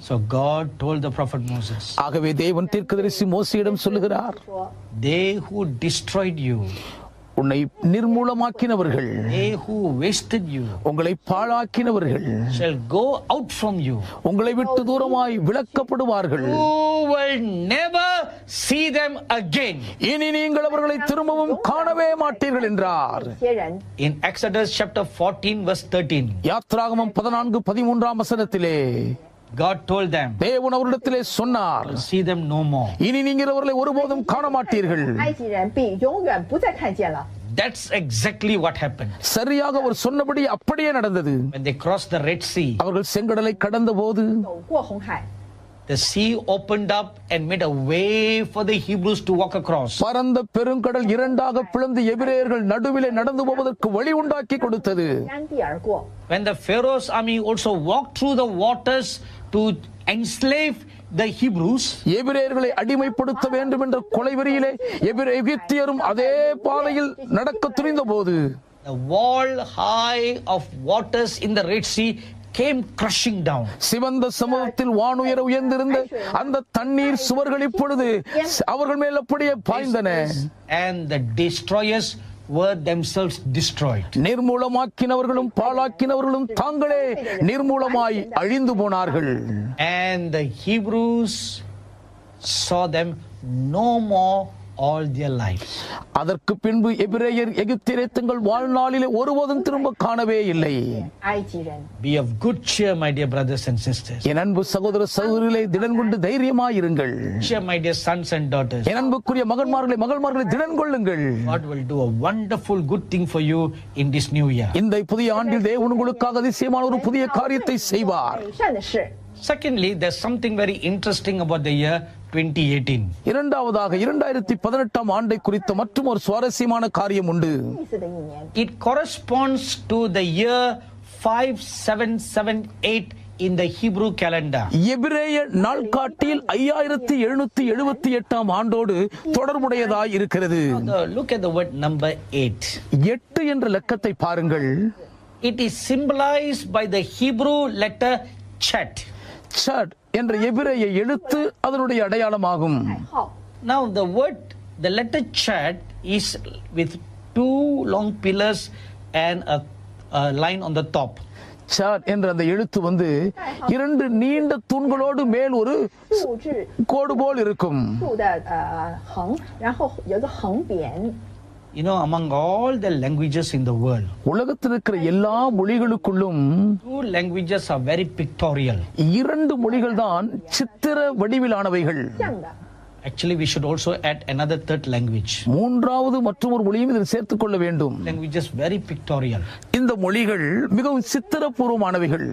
Speaker 2: So God told the prophet Moses,
Speaker 1: ஆகவே தேவன் தீர்க்கதரிசி மோசேயிடம் சொல்லுகிறார்,
Speaker 3: 说，
Speaker 2: they who destroyed you,
Speaker 1: உன்னை நிர்மூலமாக்கினவர்கள்,
Speaker 2: they who wasted you,
Speaker 1: உங்களை பாழாக்கினவர்கள்
Speaker 2: shall go out from you.
Speaker 1: உங்களை விட்டு தூரமாய் விலக்கப்படுவார்கள்.
Speaker 2: You will never see them again.
Speaker 1: இனி நீங்கள் அவர்களை திரும்பவும் காணவே மாட்டீர்கள் என்றார்.
Speaker 3: 这些人
Speaker 2: In Exodus chapter 14 verse 13,
Speaker 1: யாத்ராகமம் 14:13 வசனத்திலே
Speaker 2: God told them,
Speaker 1: தேவன் அவரிடத்திலே சொன்னார்,
Speaker 2: see them no more.
Speaker 1: இனி நீங்கள் அவர்களை ஒருபோதும் காண மாட்டீர்கள்.
Speaker 3: 埃及人必永远不再看见了。
Speaker 2: That's exactly what happened.
Speaker 1: சரியாக அவர் சொன்னபடி அப்படியே நடந்தது.
Speaker 2: When they crossed the Red Sea,
Speaker 1: அவர்கள் செங்கடலை கடந்த போது
Speaker 3: 走过红海，
Speaker 2: the sea opened up and made a way for the Hebrews to walk across.
Speaker 1: பரந்த பெருங்கடல் இரண்டாக பிளந்து எபிரேயர்கள் நடுவிலே நடந்து போவதற்கு வழி உண்டாக்கி கொடுத்தது.
Speaker 3: 山地而过。
Speaker 2: When the Pharaoh's army also walked through the waters to enslave the Hebrews,
Speaker 1: எபிரேயர்களை அடிமைப்படுத்த வேண்டும் என்ற கொலைவெறியிலே எகிப்தியரும் அதே பாதையில் நடக்க துணிந்த போது
Speaker 2: the wall high of waters in the Red Sea came crushing down.
Speaker 1: சிவந்த சமுத்திரத்தில் வானுயர உயர்ந்திருந்த அந்த தண்ணீர் சுவர்கள் இப்பொழுது அவர்கள் மேல் அப்படியே பாய்ந்தன.
Speaker 2: And the destroyers were themselves destroyed.
Speaker 1: நிர்மூலமாக்கினவர்களும் பாழாக்கினவர்களும் தாங்களே நிர்மூலமாய் அழிந்து போனார்கள்.
Speaker 2: And the Hebrews saw them no more all their lives.
Speaker 1: அதற்கு பின்பு எபிரேயர் எகிப்தியரை தங்கள் வாழ்நாளிலே ஒருபோதும் திரும்ப காணவே இல்லை.
Speaker 3: 埃及人，
Speaker 2: Be of good cheer, my dear brothers and sisters.
Speaker 1: என் அன்பு சகோதர சகோதரிகளே, திடன் கொண்டு தைரியமாயிருங்கள்.
Speaker 2: Cheer, my dear sons and daughters.
Speaker 1: என் அன்புக்குரிய மகன்மார்களே மகள்மார்களே, திடன் கொள்ளுங்கள்.
Speaker 2: God will do a wonderful good thing for you in this new year.
Speaker 1: இந்த புதிய ஆண்டில் தேவன் உங்களுக்காக அதிசயமான ஒரு புதிய காரியத்தை செய்வார்.
Speaker 3: 美善的事，
Speaker 2: Secondly, there's something very interesting about the year 2018.
Speaker 1: இரண்டாவதாக 2018 ஆண்டை குறித்த மற்றும் ஒரு சுவாரஸ்யமான காரியம் உண்டு.
Speaker 3: 意思的一年，
Speaker 2: It corresponds to the year 5778 in the Hebrew calendar.
Speaker 1: எபிரேய நாள்காட்டியில் 5778 ஆண்டோடு தொடர்புடையதாய் இருக்கிறது.
Speaker 2: Look at the word number 8.
Speaker 1: 8 என்ற லக்கத்தை பாருங்கள்.
Speaker 2: It is symbolized by the Hebrew letter chet.
Speaker 1: சட் என்ற எபிரேய எழுத்து அதனுடைய அடையாளமாகும்.
Speaker 3: 号
Speaker 2: Now the letter chet is with two long pillars and a line on the top.
Speaker 1: சட் என்ற அந்த எழுத்து இரண்டு நீண்ட தூண்களோடு மேல் ஒரு
Speaker 3: 柱字
Speaker 1: கோடு போல் இருக்கும்.
Speaker 3: 柱的横，然后有一个横扁。
Speaker 2: You know, among all the languages in the world,
Speaker 1: உலகத்தில் இருக்கிற எல்லா மொழிகளுக்குள்ளும்
Speaker 2: two languages are very pictorial.
Speaker 1: 2 மொழிகள் தான் சித்திர வடிவிலானவைகள்.
Speaker 3: 像的，
Speaker 2: Actually, we should also add another third language.
Speaker 1: 3வது மற்றும் ஒரு மொழியும் இதில் சேர்த்துக் கொள்ள வேண்டும்.
Speaker 2: Languages very pictorial.
Speaker 1: இந்த மொழிகள் மிகவும் சித்திரபூர்வமானவைகள்.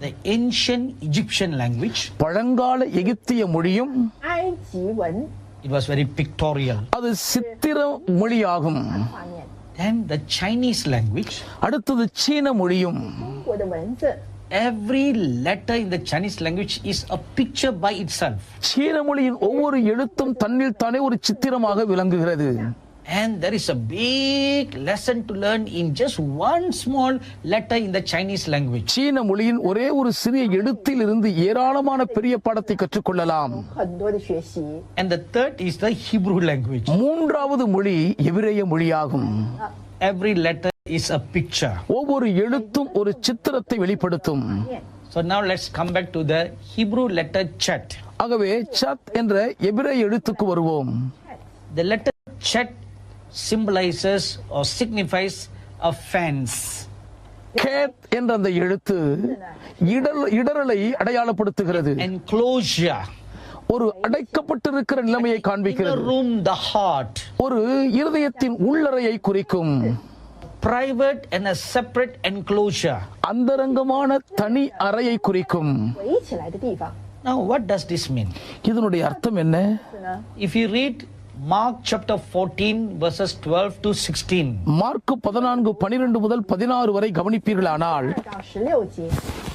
Speaker 2: The ancient Egyptian language,
Speaker 1: பழங்கால எகிப்திய மொழியும்
Speaker 3: 埃及文
Speaker 2: it was very pictorial.
Speaker 1: அது சித்திர மொழியாகும்.
Speaker 3: 画面，
Speaker 2: Then the Chinese language,
Speaker 1: அடுத்தது சீன மொழியும்.
Speaker 3: 中国的文字
Speaker 2: every letter in the Chinese language is a picture by itself.
Speaker 1: சீன மொழியின் ஒவ்வொரு எழுத்தும் தன்னில் தானே ஒரு சித்திரமாக விளங்குகிறது.
Speaker 2: And there is a big lesson to learn in just one small letter in the Chinese language.
Speaker 1: சீன மொழியின் ஒரே ஒரு சிறிய எழுத்தில் இருந்து ஏராளமான பெரிய பாடத்தை கற்றுக்கொள்ளலாம்.
Speaker 3: 很多的学习。
Speaker 2: And the third is the Hebrew language.
Speaker 1: 3வது மொழி எபிரேய மொழியாகும்.
Speaker 2: Every letter is a picture.
Speaker 1: ஒவ்வொரு எழுத்தும் ஒரு சித்திரத்தை வெளிப்படுத்தும்.
Speaker 2: So now let's come back to the Hebrew letter chet.
Speaker 1: ஆகவே சத் என்ற எபிரேய எழுத்துக்கு வருவோம்.
Speaker 2: The letter chet symbolizes or signifies a fence.
Speaker 1: Cath என்ற அந்த எழுத்து இடரலை அடையாளப்படுத்துகிறது.
Speaker 2: Enclosure.
Speaker 1: ஒரு அடைக்கப்பட்டிருக்கிற நிலைமையை
Speaker 2: The
Speaker 1: காண்பிக்கிறது.
Speaker 2: room, the heart.
Speaker 1: ஒரு இருதயத்தின் உள்ளறையை குறிக்கும்.
Speaker 2: Private and a separate enclosure.
Speaker 1: அந்தரங்கமான தனி அறையை குறிக்கும்.
Speaker 3: 围起来的地方
Speaker 2: Now what does this mean?
Speaker 1: இதனுடைய அர்த்தம் என்ன?
Speaker 3: 是呢，
Speaker 2: If you read Mark chapter 14 verses 12 to 16,
Speaker 1: mark 14:12 முதல் 16 வரை கவனிப்பீர்களானால்
Speaker 3: 2到16节，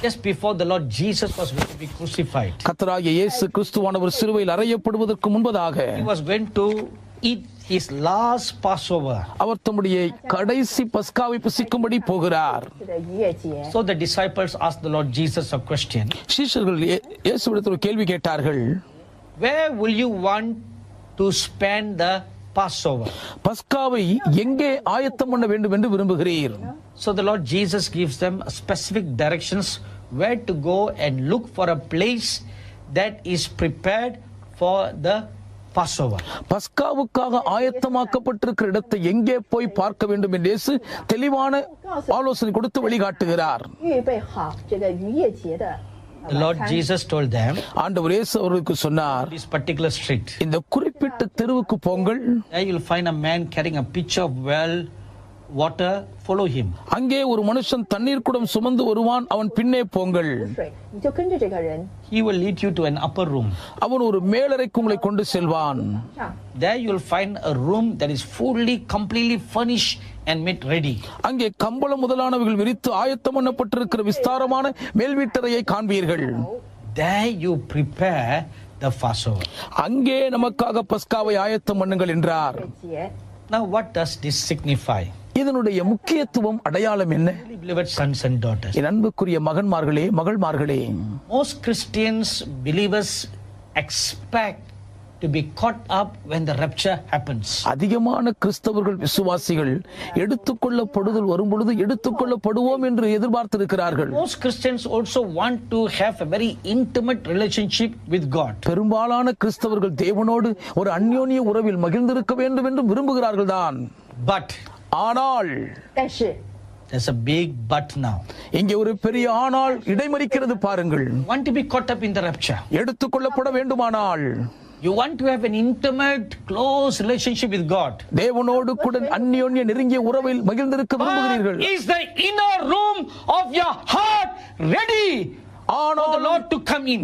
Speaker 2: just before the Lord Jesus was going to be crucified,
Speaker 1: கர்த்தராகிய இயேசு கிறிஸ்துவானவர் சிலுவையில் அறையப்படுவதற்கு முன்பதாக
Speaker 2: he was going to eat his last Passover.
Speaker 1: அவர் தம்முடைய கடைசி பஸ்காவை புசிக்கும்படி போகிறார்.
Speaker 3: 是的逾越节。
Speaker 2: So the disciples asked the Lord Jesus a question.
Speaker 1: சீஷர்கள் இயேசுவிடத்தில் ஒரு கேள்வி கேட்டார்கள்.
Speaker 2: Where will you want to spend the Passover?
Speaker 1: பஸ்காவை எங்கே ஆயத்தம் பண்ண வேண்டும் என்று விரும்புகிறீர்?
Speaker 2: So the Lord Jesus gives them specific directions where to go and look for a place that is prepared for the Passover.
Speaker 1: பஸ்காவுக்காக ஆயத்தமாக்கப்பட்டிருக்கிற இடத்தை எங்கே போய் பார்க்க வேண்டும் என்று இயேசு தெளிவான ஆலோசனை கொடுத்து வழிகாட்டுகிறார்.
Speaker 3: 预备好这个逾越节的
Speaker 2: The Lord Jesus told them,
Speaker 1: ஆண்டவர் இயேசு அவர்களுக்கு சொன்னார்,
Speaker 2: this particular street,
Speaker 1: இந்த குறிப்பிட்ட தெருவுக்கு போங்கள்.
Speaker 2: there you'll find a man carrying a pitcher of well water, follow him.
Speaker 1: அங்கே ஒரு மனுஷன் தண்ணீர் குடம் சுமந்து வருவான், அவன் பின்னே போங்கள்.
Speaker 3: 水，你就跟着这个人
Speaker 2: He will lead you to an upper room.
Speaker 1: அவன் ஒரு மேலறைக்கு உங்களை கொண்டு செல்வான்.
Speaker 3: 上，
Speaker 2: There you'll find a room that is fully, completely furnished and made ready.
Speaker 1: அங்கே கம்பளம் முதலானவைகள் விரித்து ஆயத்தம் பண்ணப்பட்டிருக்கிற விஸ்தாரமான மேல்வீட்டறையை காண்பீர்கள்.
Speaker 2: There you prepare the Passover.
Speaker 1: அங்கே நமக்காக பஸ்காவை ஆயத்தம் பண்ணுங்கள் என்றார்.
Speaker 3: 逾越节。
Speaker 2: Now what does this signify?
Speaker 1: இதனுடைய முக்கியத்துவம் அடையாளம் என்ன?
Speaker 2: Beloved sons and daughters,
Speaker 1: என் அன்புக்குரிய மகன்மார்களே, மகள்மார்களே,
Speaker 2: most Christians, believers expect to be caught up when the rapture happens.
Speaker 1: அதிகமான கிறிஸ்தவர்கள் விசுவாசிகள் எடுத்துக்கொள்ளப்படுதல் வரும்பொழுது எடுத்துக்கொள்ளப்படுவோம் என்று எதிர்பார்த்திருக்கிறார்கள்.
Speaker 2: Most Christians also want to have a very intimate relationship with God.
Speaker 1: பெரும்பாலான கிறிஸ்தவர்கள் தேவனோடு ஒரு அந்யோன்ய உறவில் மகிழ்ந்திருக்க வேண்டும் என்று விரும்புகிறார்கள் தான்.
Speaker 2: But
Speaker 1: ஆனால்
Speaker 3: 但是
Speaker 2: there's a big but now.
Speaker 1: இங்கே ஒரு பெரிய ஆனால் இடைமறிக்கிறது பாருங்கள்.
Speaker 2: Want to be caught up in the rapture.
Speaker 1: எடுத்துக்கொள்ளப்பட வேண்டுமானால்,
Speaker 2: You want to have an intimate, close relationship with God.
Speaker 1: தேவனோடு கூட அந்யோன்ய நெருங்கிய உறவில் மகிழ்ந்திருக்க
Speaker 2: But
Speaker 1: விரும்புகிறீர்கள்.
Speaker 2: is the inner room of your heart ready? for the Lord to come in.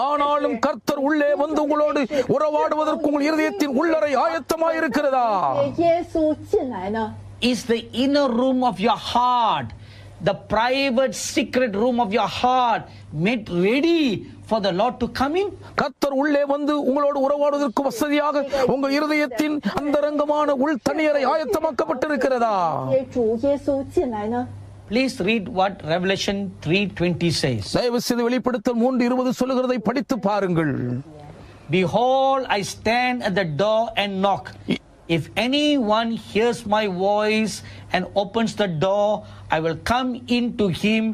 Speaker 1: ஆனாலும் கர்த்தர் உள்ளே வந்து உங்களோடு உறவாடுவதற்கு உங்கள் இருதயத்தின் உள்ளறை ஆயத்தமாயிருக்கிறதா?
Speaker 3: 耶稣进来呢？
Speaker 2: Is the inner room of your heart, the private secret room of your heart, made ready for the Lord to come in?
Speaker 1: கர்த்தர் உள்ளே வந்து உங்களோடு உறவாடுவதற்கு வசதியாக உங்கள் இருதயத்தின் அந்தரங்கமான உள் தனியறை ஆயத்தமாக்கப்பட்டிருக்கிறதா?
Speaker 3: 主耶稣进来呢？
Speaker 2: Please read what Revelation 3:20 says.
Speaker 1: தயவு செய்து வெளிப்படுத்தல் 3:20 சொல்லுகிறதை படித்து பாருங்கள்.
Speaker 2: Behold, I stand at the door and knock. If anyone hears my voice and opens the door, I will come into him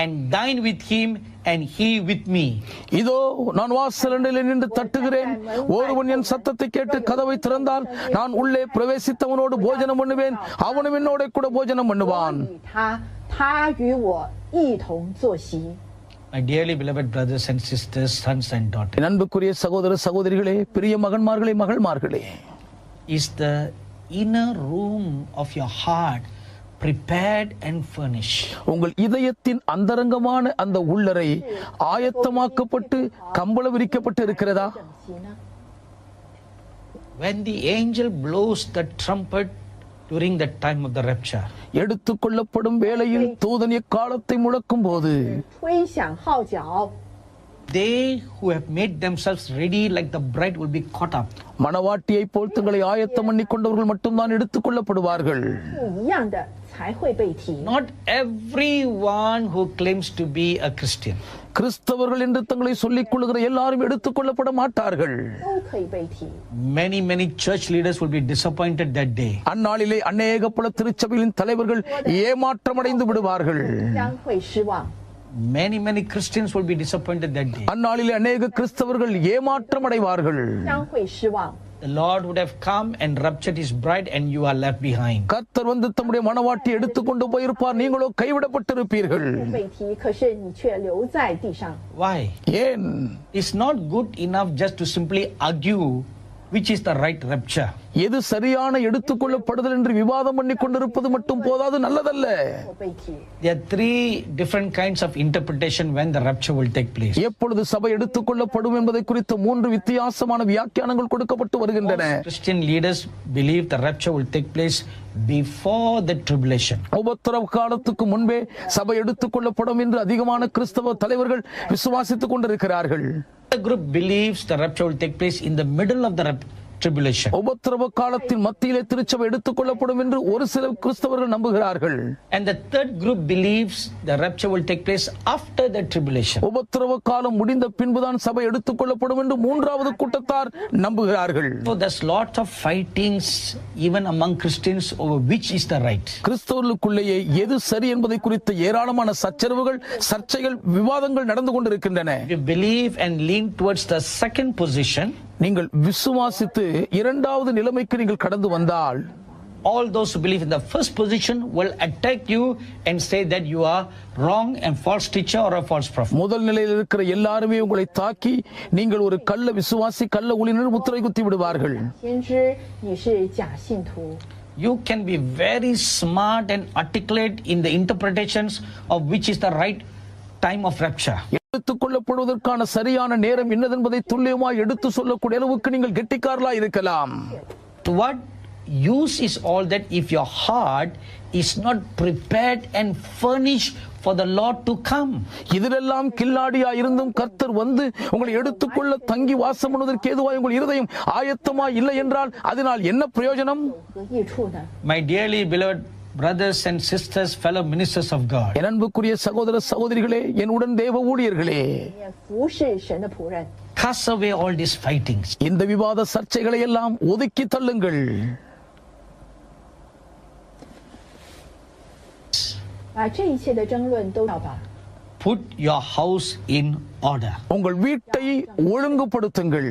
Speaker 2: and dine with him and he with me.
Speaker 1: இதோ நான் வாசலில் நின்று தட்டுகிறேன். ஒருவன் என் சத்தத்தை கேட்டு கதவை திறந்தால் நான் உள்ளே பிரவேசித்தவனோடு போஜனம் பண்ணுவேன், அவனும் என்னோட கூட போஜனம் பண்ணுவான்.
Speaker 3: 他与我一同坐席。
Speaker 2: My dearly beloved brothers and sisters, sons and daughters,
Speaker 1: என் அன்புக்குரிய சகோதர சகோதரிகளே, பிரிய மகன்மார்களே, மகள்மார்களே,
Speaker 2: is the inner room of your heart prepared and furnished?
Speaker 1: உங்கள் இதயத்தின் அந்தரங்கமான அந்த உள்ளறை ஆயத்தமாக்கப்பட்டு கம்பள விரிக்கப்பட்டு இருக்கிறதா?
Speaker 2: When the angel blows the trumpet during the time of the rapture,
Speaker 1: எடுத்துக்கொள்ளப்படும் வேளையில் தூதன் எக்காலத்தை முழக்கும் போது
Speaker 3: 吹响号角，
Speaker 2: they who have made themselves ready like the bride will be caught up.
Speaker 1: மணவாட்டியை போல் தங்களை ஆயத்தம் பண்ணி கொண்டவர்கள் மட்டும்தான் எடுத்துக்கொள்ளப்படுவார்கள்.
Speaker 3: 不一样的才会被提。
Speaker 2: Not everyone who claims to be a Christian.
Speaker 1: கிறிஸ்தவர்கள் என்று தங்களை சொல்லிக் கொள்ளுகிற எல்லாரும் எடுத்துக்கொள்ளப்பட மாட்டார்கள்.
Speaker 3: 都可以被提。
Speaker 2: Many church leaders will be disappointed that day.
Speaker 1: அந்நாளிலே அநேக பல திருச்சபைகளின் தலைவர்கள் ஏமாற்றமடைந்து விடுவார்கள்.
Speaker 3: 将会失望。
Speaker 2: Many Christians will be disappointed that day.
Speaker 1: அந்நாளிலே அநேக கிறிஸ்தவர்கள் ஏமாற்றமடைவார்கள்.
Speaker 3: 将会失望。
Speaker 2: The Lord would have come and raptured his bride and you are left behind.
Speaker 1: கர்த்தர் வந்து தம்முடைய மணவாட்டி எடுத்துக்கொண்டு போயிருப்பார், நீங்களோ கைவிடப்பட்டிருப்பீர்கள்.
Speaker 3: 被提，可是你却留在地上。
Speaker 2: Why?
Speaker 1: ஏன்?
Speaker 2: It's not good enough just to simply argue which is the right rapture.
Speaker 1: எது சரியான எடுத்துக்கொள்ளப்படுதல் என்று விவாதம் பண்ணி கொண்டிருப்பது மட்டும் போதாது, நல்லதல்ல.
Speaker 3: 被提。
Speaker 2: There are three different kinds of interpretation when the rapture will take place.
Speaker 1: எப்பொழுது சபை எடுத்துக்கொள்ளப்படும் என்பதை குறித்து 3 வித்தியாசமான வியாக்கியானங்கள் கொடுக்கப்பட்டு வருகின்றன.
Speaker 2: Christian leaders believe the rapture will take place before the tribulation.
Speaker 1: உபத்திரவ காலத்துக்கு முன்பே சபை எடுத்துக்கொள்ளப்படும் என்று அதிகமான கிறிஸ்தவ தலைவர்கள் விசுவாசித்துக் கொண்டிருக்கிறார்கள்.
Speaker 2: The group believes the rapture will take place in the middle of the tribulation.
Speaker 1: உபத்திரவ காலத்தின் மத்தியிலே திருச்சபை எடுத்துக்கொள்ளப்படும் என்று ஒரு சில கிறிஸ்தவர்கள் நம்புகிறார்கள்.
Speaker 2: And the third group believes the rapture will take place after the tribulation.
Speaker 1: உபத்திரவ காலம் முடிந்த பின்புதான் சபை எடுத்துக்கொள்ளப்படும் என்று மூன்றாவது கூட்டத்தார் நம்புகிறார்கள்.
Speaker 2: So there's lot of fightings even among Christians over which is the right.
Speaker 1: கிறிஸ்தவர்களுக்குள்ளேயே எது சரி என்பதை குறித்த ஏராளமான சச்சரவுகள், சர்ச்சைகள், விவாதங்கள் நடந்து கொண்டிருக்கின்றன.
Speaker 2: If you believe and lean towards the second position,
Speaker 1: நீங்கள் விசுவாசித்து இரண்டாவது நிலைமைக்கு நீங்கள் கடந்து வந்தால்,
Speaker 2: all those who believe in the first position will attack you and say that you are wrong and false teacher or a false prophet.
Speaker 1: முதல் நிலையில் இருக்கிற எல்லாருமே உங்களை தாக்கி நீங்கள் ஒரு கள்ள விசுவாசி, கள்ள ஊழியர் முத்திரை குத்தி விடுவார்கள்.
Speaker 3: 先知你是假信徒。
Speaker 2: You can be very smart and articulate in the interpretations of which is the right time of rapture.
Speaker 1: எடுத்துக்கொள்ளப்படுவதற்கான சரியான நேரம் என்னதென்பதை துல்லியமாய் எடுத்து சொல்லக்கூடிய அளவுக்கு நீங்கள் கெட்டிக்காரலாய் இருக்கலாம்.
Speaker 2: To what use is all that if your heart is not prepared and furnished for the Lord to come?
Speaker 1: இதிலெல்லாம் கில்லாடியா இருந்தும் கர்த்தர் வந்து உங்களை எடுத்துக்கொள்ள தங்கி வாசம் பண்ணுவதற்கு ஏதுவாய் உங்கள் இருதயம் ஆயத்தமா இல்லை என்றால் அதனால் என்ன பிரயோஜனம்?
Speaker 3: 何益处呢？
Speaker 2: My dearly beloved brothers and sisters, fellow ministers of God,
Speaker 1: என் அன்புக்குரிய சகோதர சகோதரிகளே, என் உடன் தேவ ஊழியர்களே,
Speaker 3: 也服侍神的仆人，
Speaker 2: cast away all these fightings.
Speaker 1: இந்த விவாத சர்ச்சைகளை எல்லாம் ஒதுக்கி தள்ளுங்கள்.
Speaker 3: 把这一切的争论都要把
Speaker 2: Put your house in order.
Speaker 1: உங்கள் வீட்டை ஒழுங்குபடுத்துங்கள்.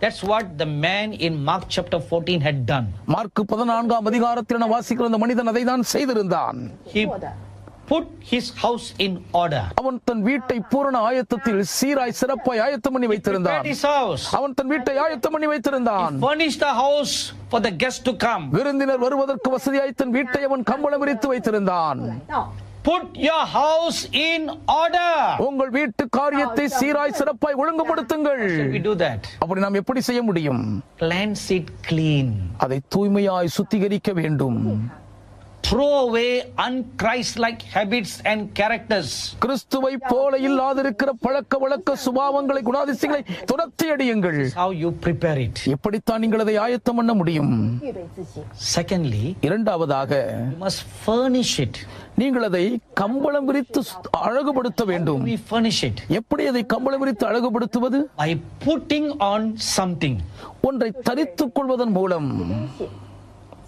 Speaker 2: That's what the man in Mark chapter 14 had done.
Speaker 1: Mark 14ஆம் அதிகாரத்தில் நான் வாசிக்கிற அந்த மனிதன் அதை தான் செய்திருந்தான்.
Speaker 2: He
Speaker 3: 做的。
Speaker 2: put his house in order.
Speaker 1: அவன் தன் வீட்டை பூரண ஆயத்தத்தில் சீராய் சிறப்பாய் ஆயத்தம் பண்ணி வைத்திருந்தான்.
Speaker 2: Prepared his house.
Speaker 1: அவன் தன் வீட்டை ஆயத்தம் பண்ணி வைத்திருந்தான்.
Speaker 2: Furnished the house for the guests to come.
Speaker 1: விருந்தினர் வருவதற்கு வசதியாய் தன் வீட்டை அவன் கம்பளம் விரித்து வைத்திருந்தான்.
Speaker 3: 到
Speaker 2: Put your house in order.
Speaker 1: உங்கள் வீட்டு காரியத்தை சீராய் சிறப்பாய் ஒழுங்குபடுத்துங்கள்.
Speaker 2: We do that.
Speaker 1: அப்படி நாம் எப்படி செய்ய முடியும்?
Speaker 2: Cleanse it clean.
Speaker 1: அதை தூய்மையாய் சுத்திகரிக்க வேண்டும்.
Speaker 2: Throw away unchristlike habits and characters.
Speaker 1: கிறிஸ்துவை போல இல்லாதிருக்கிற பழக்க வழக்க சுபாவங்களை குணாதிசயங்களை துரத்தி அடியுங்கள்.
Speaker 2: How you prepare it.
Speaker 1: எப்படித்தான் நீங்கள் அதை ஆயத்தம் பண்ண முடியும்?
Speaker 3: 预备自己。
Speaker 2: Secondly,
Speaker 1: இரண்டாவதாக
Speaker 2: you must furnish it.
Speaker 1: நீங்கள் அதை கம்பளம் விரித்து அழகுபடுத்த வேண்டும்.
Speaker 2: We furnish it
Speaker 1: எப்படி அதை கம்பளம் விரித்து அழகுபடுத்துவது?
Speaker 2: by putting on something.
Speaker 1: ஒன்றை தரித்துக் கொள்வதன் மூலம்.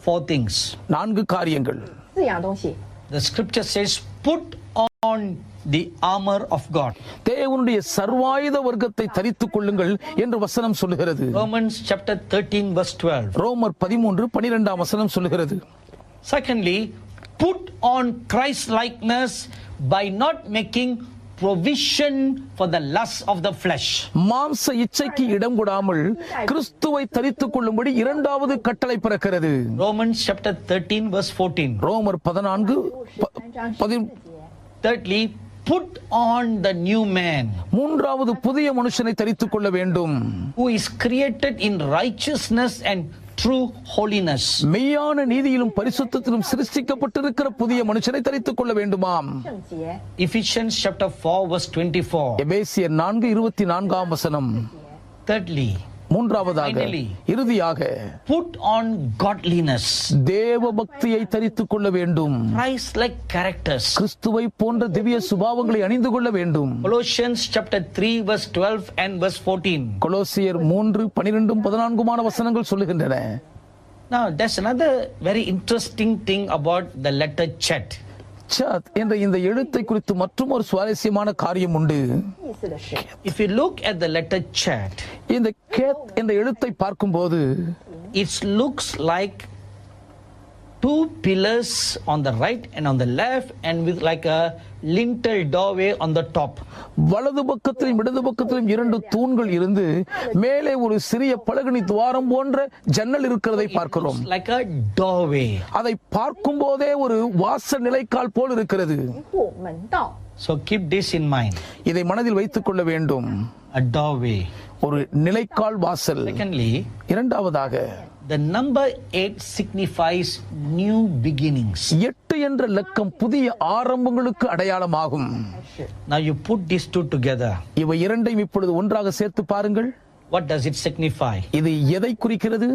Speaker 2: 4 things.
Speaker 1: 4 காரியங்கள்.
Speaker 3: 4样东西。
Speaker 2: The scripture says, put on the armor of God.
Speaker 1: தேவனுடைய சர்வாயுத வர்க்கத்தை தரித்துக் கொள்ளுங்கள் என்று வசனம் சொல்லுகிறது.
Speaker 2: Romans chapter 13 verse 12.
Speaker 1: ரோமர் 13:12 வசனம் சொல்லுகிறது.
Speaker 2: Secondly, put on Christ likeness by not making provision for the lust of the flesh.
Speaker 1: மாம்ச இச்சைக்கு இடம் கொடாமல் கிறிஸ்துவை தரித்துக் கொள்ளும்படி இரண்டாவது கட்டளை பிறக்கிறது.
Speaker 2: Romans chapter 13 verse 14.
Speaker 1: ரோமர் 14:14.
Speaker 2: Thirdly, put on the new man
Speaker 1: மூன்றாவது புதிய மனுஷனை தரித்துக் கொள்ள வேண்டும்.
Speaker 2: who is created in righteousness and true holiness.
Speaker 1: மெய்யான நீதியிலும் பரிசுத்தத்திலும் சிருஷ்டிக்கப்பட்டிருக்கிற புதிய மனுஷனை தரித்துக் கொள்ள வேண்டுமாம்.
Speaker 3: 圣洁。
Speaker 2: Ephesians chapter 4 verse 24.
Speaker 1: எபேசியர் 4:24 வசனம்.
Speaker 2: Thirdly,
Speaker 1: மூன்றாவதாக
Speaker 2: Finally,
Speaker 1: இறுதியாக
Speaker 2: put on godliness.
Speaker 1: தேவ பக்தியை தரித்துக் கொள்ள வேண்டும்.
Speaker 2: Christ-like characters.
Speaker 1: கிறிஸ்துவை போன்ற திவ்ய சுபாவங்களை அணிந்து கொள்ள வேண்டும்.
Speaker 2: Colossians chapter 3 verse 12 and verse 14.
Speaker 1: கொலோசியர் 3:12-14 வசனங்கள் சொல்லுகின்றன.
Speaker 2: Now, there's another very interesting thing about the letter chat.
Speaker 1: சத் என்ற இந்த எழுத்தை குறித்து மற்றும் ஒரு சுவாரஸ்யமான காரியம் உண்டு.
Speaker 3: 意思的是，
Speaker 2: If you look at the letter chat,
Speaker 1: இந்த கேத் என்ற எழுத்தை பார்க்கும்போது
Speaker 2: it looks like 2 pillars on the right and on the left, and with like a lintel doorway on the top.
Speaker 1: வலது பக்கத்திலும் இடது பக்கத்திலும் 2 தூண்கள் இருந்து மேலே ஒரு சிறிய பலகனி துவாரம் போன்ற ஜன்னல் இருக்கிறதை பார்க்கிறோம்.
Speaker 2: It's like a doorway.
Speaker 1: அதை பார்க்கும் போதே ஒரு வாசல் நிலைக்கால் போல் இருக்கிறது.
Speaker 3: 门户门道。
Speaker 2: So keep this in mind.
Speaker 1: இதை மனதில் வைத்துக் கொள்ள வேண்டும்.
Speaker 2: A doorway.
Speaker 1: ஒரு நிலைக்கால் வாசல்.
Speaker 2: Secondly,
Speaker 1: இரண்டாவதாக
Speaker 2: the number 8 signifies new beginnings.
Speaker 1: 8 என்ற இலக்கம் புதிய ஆரம்பங்களுக்கு அடையாளமாகும்.
Speaker 2: Now you put these two together.
Speaker 1: இவை இரண்டையும் இப்பொழுது ஒன்றாக சேர்த்து பாருங்கள்.
Speaker 2: What does it signify?
Speaker 1: இது எதை குறிக்கிறது?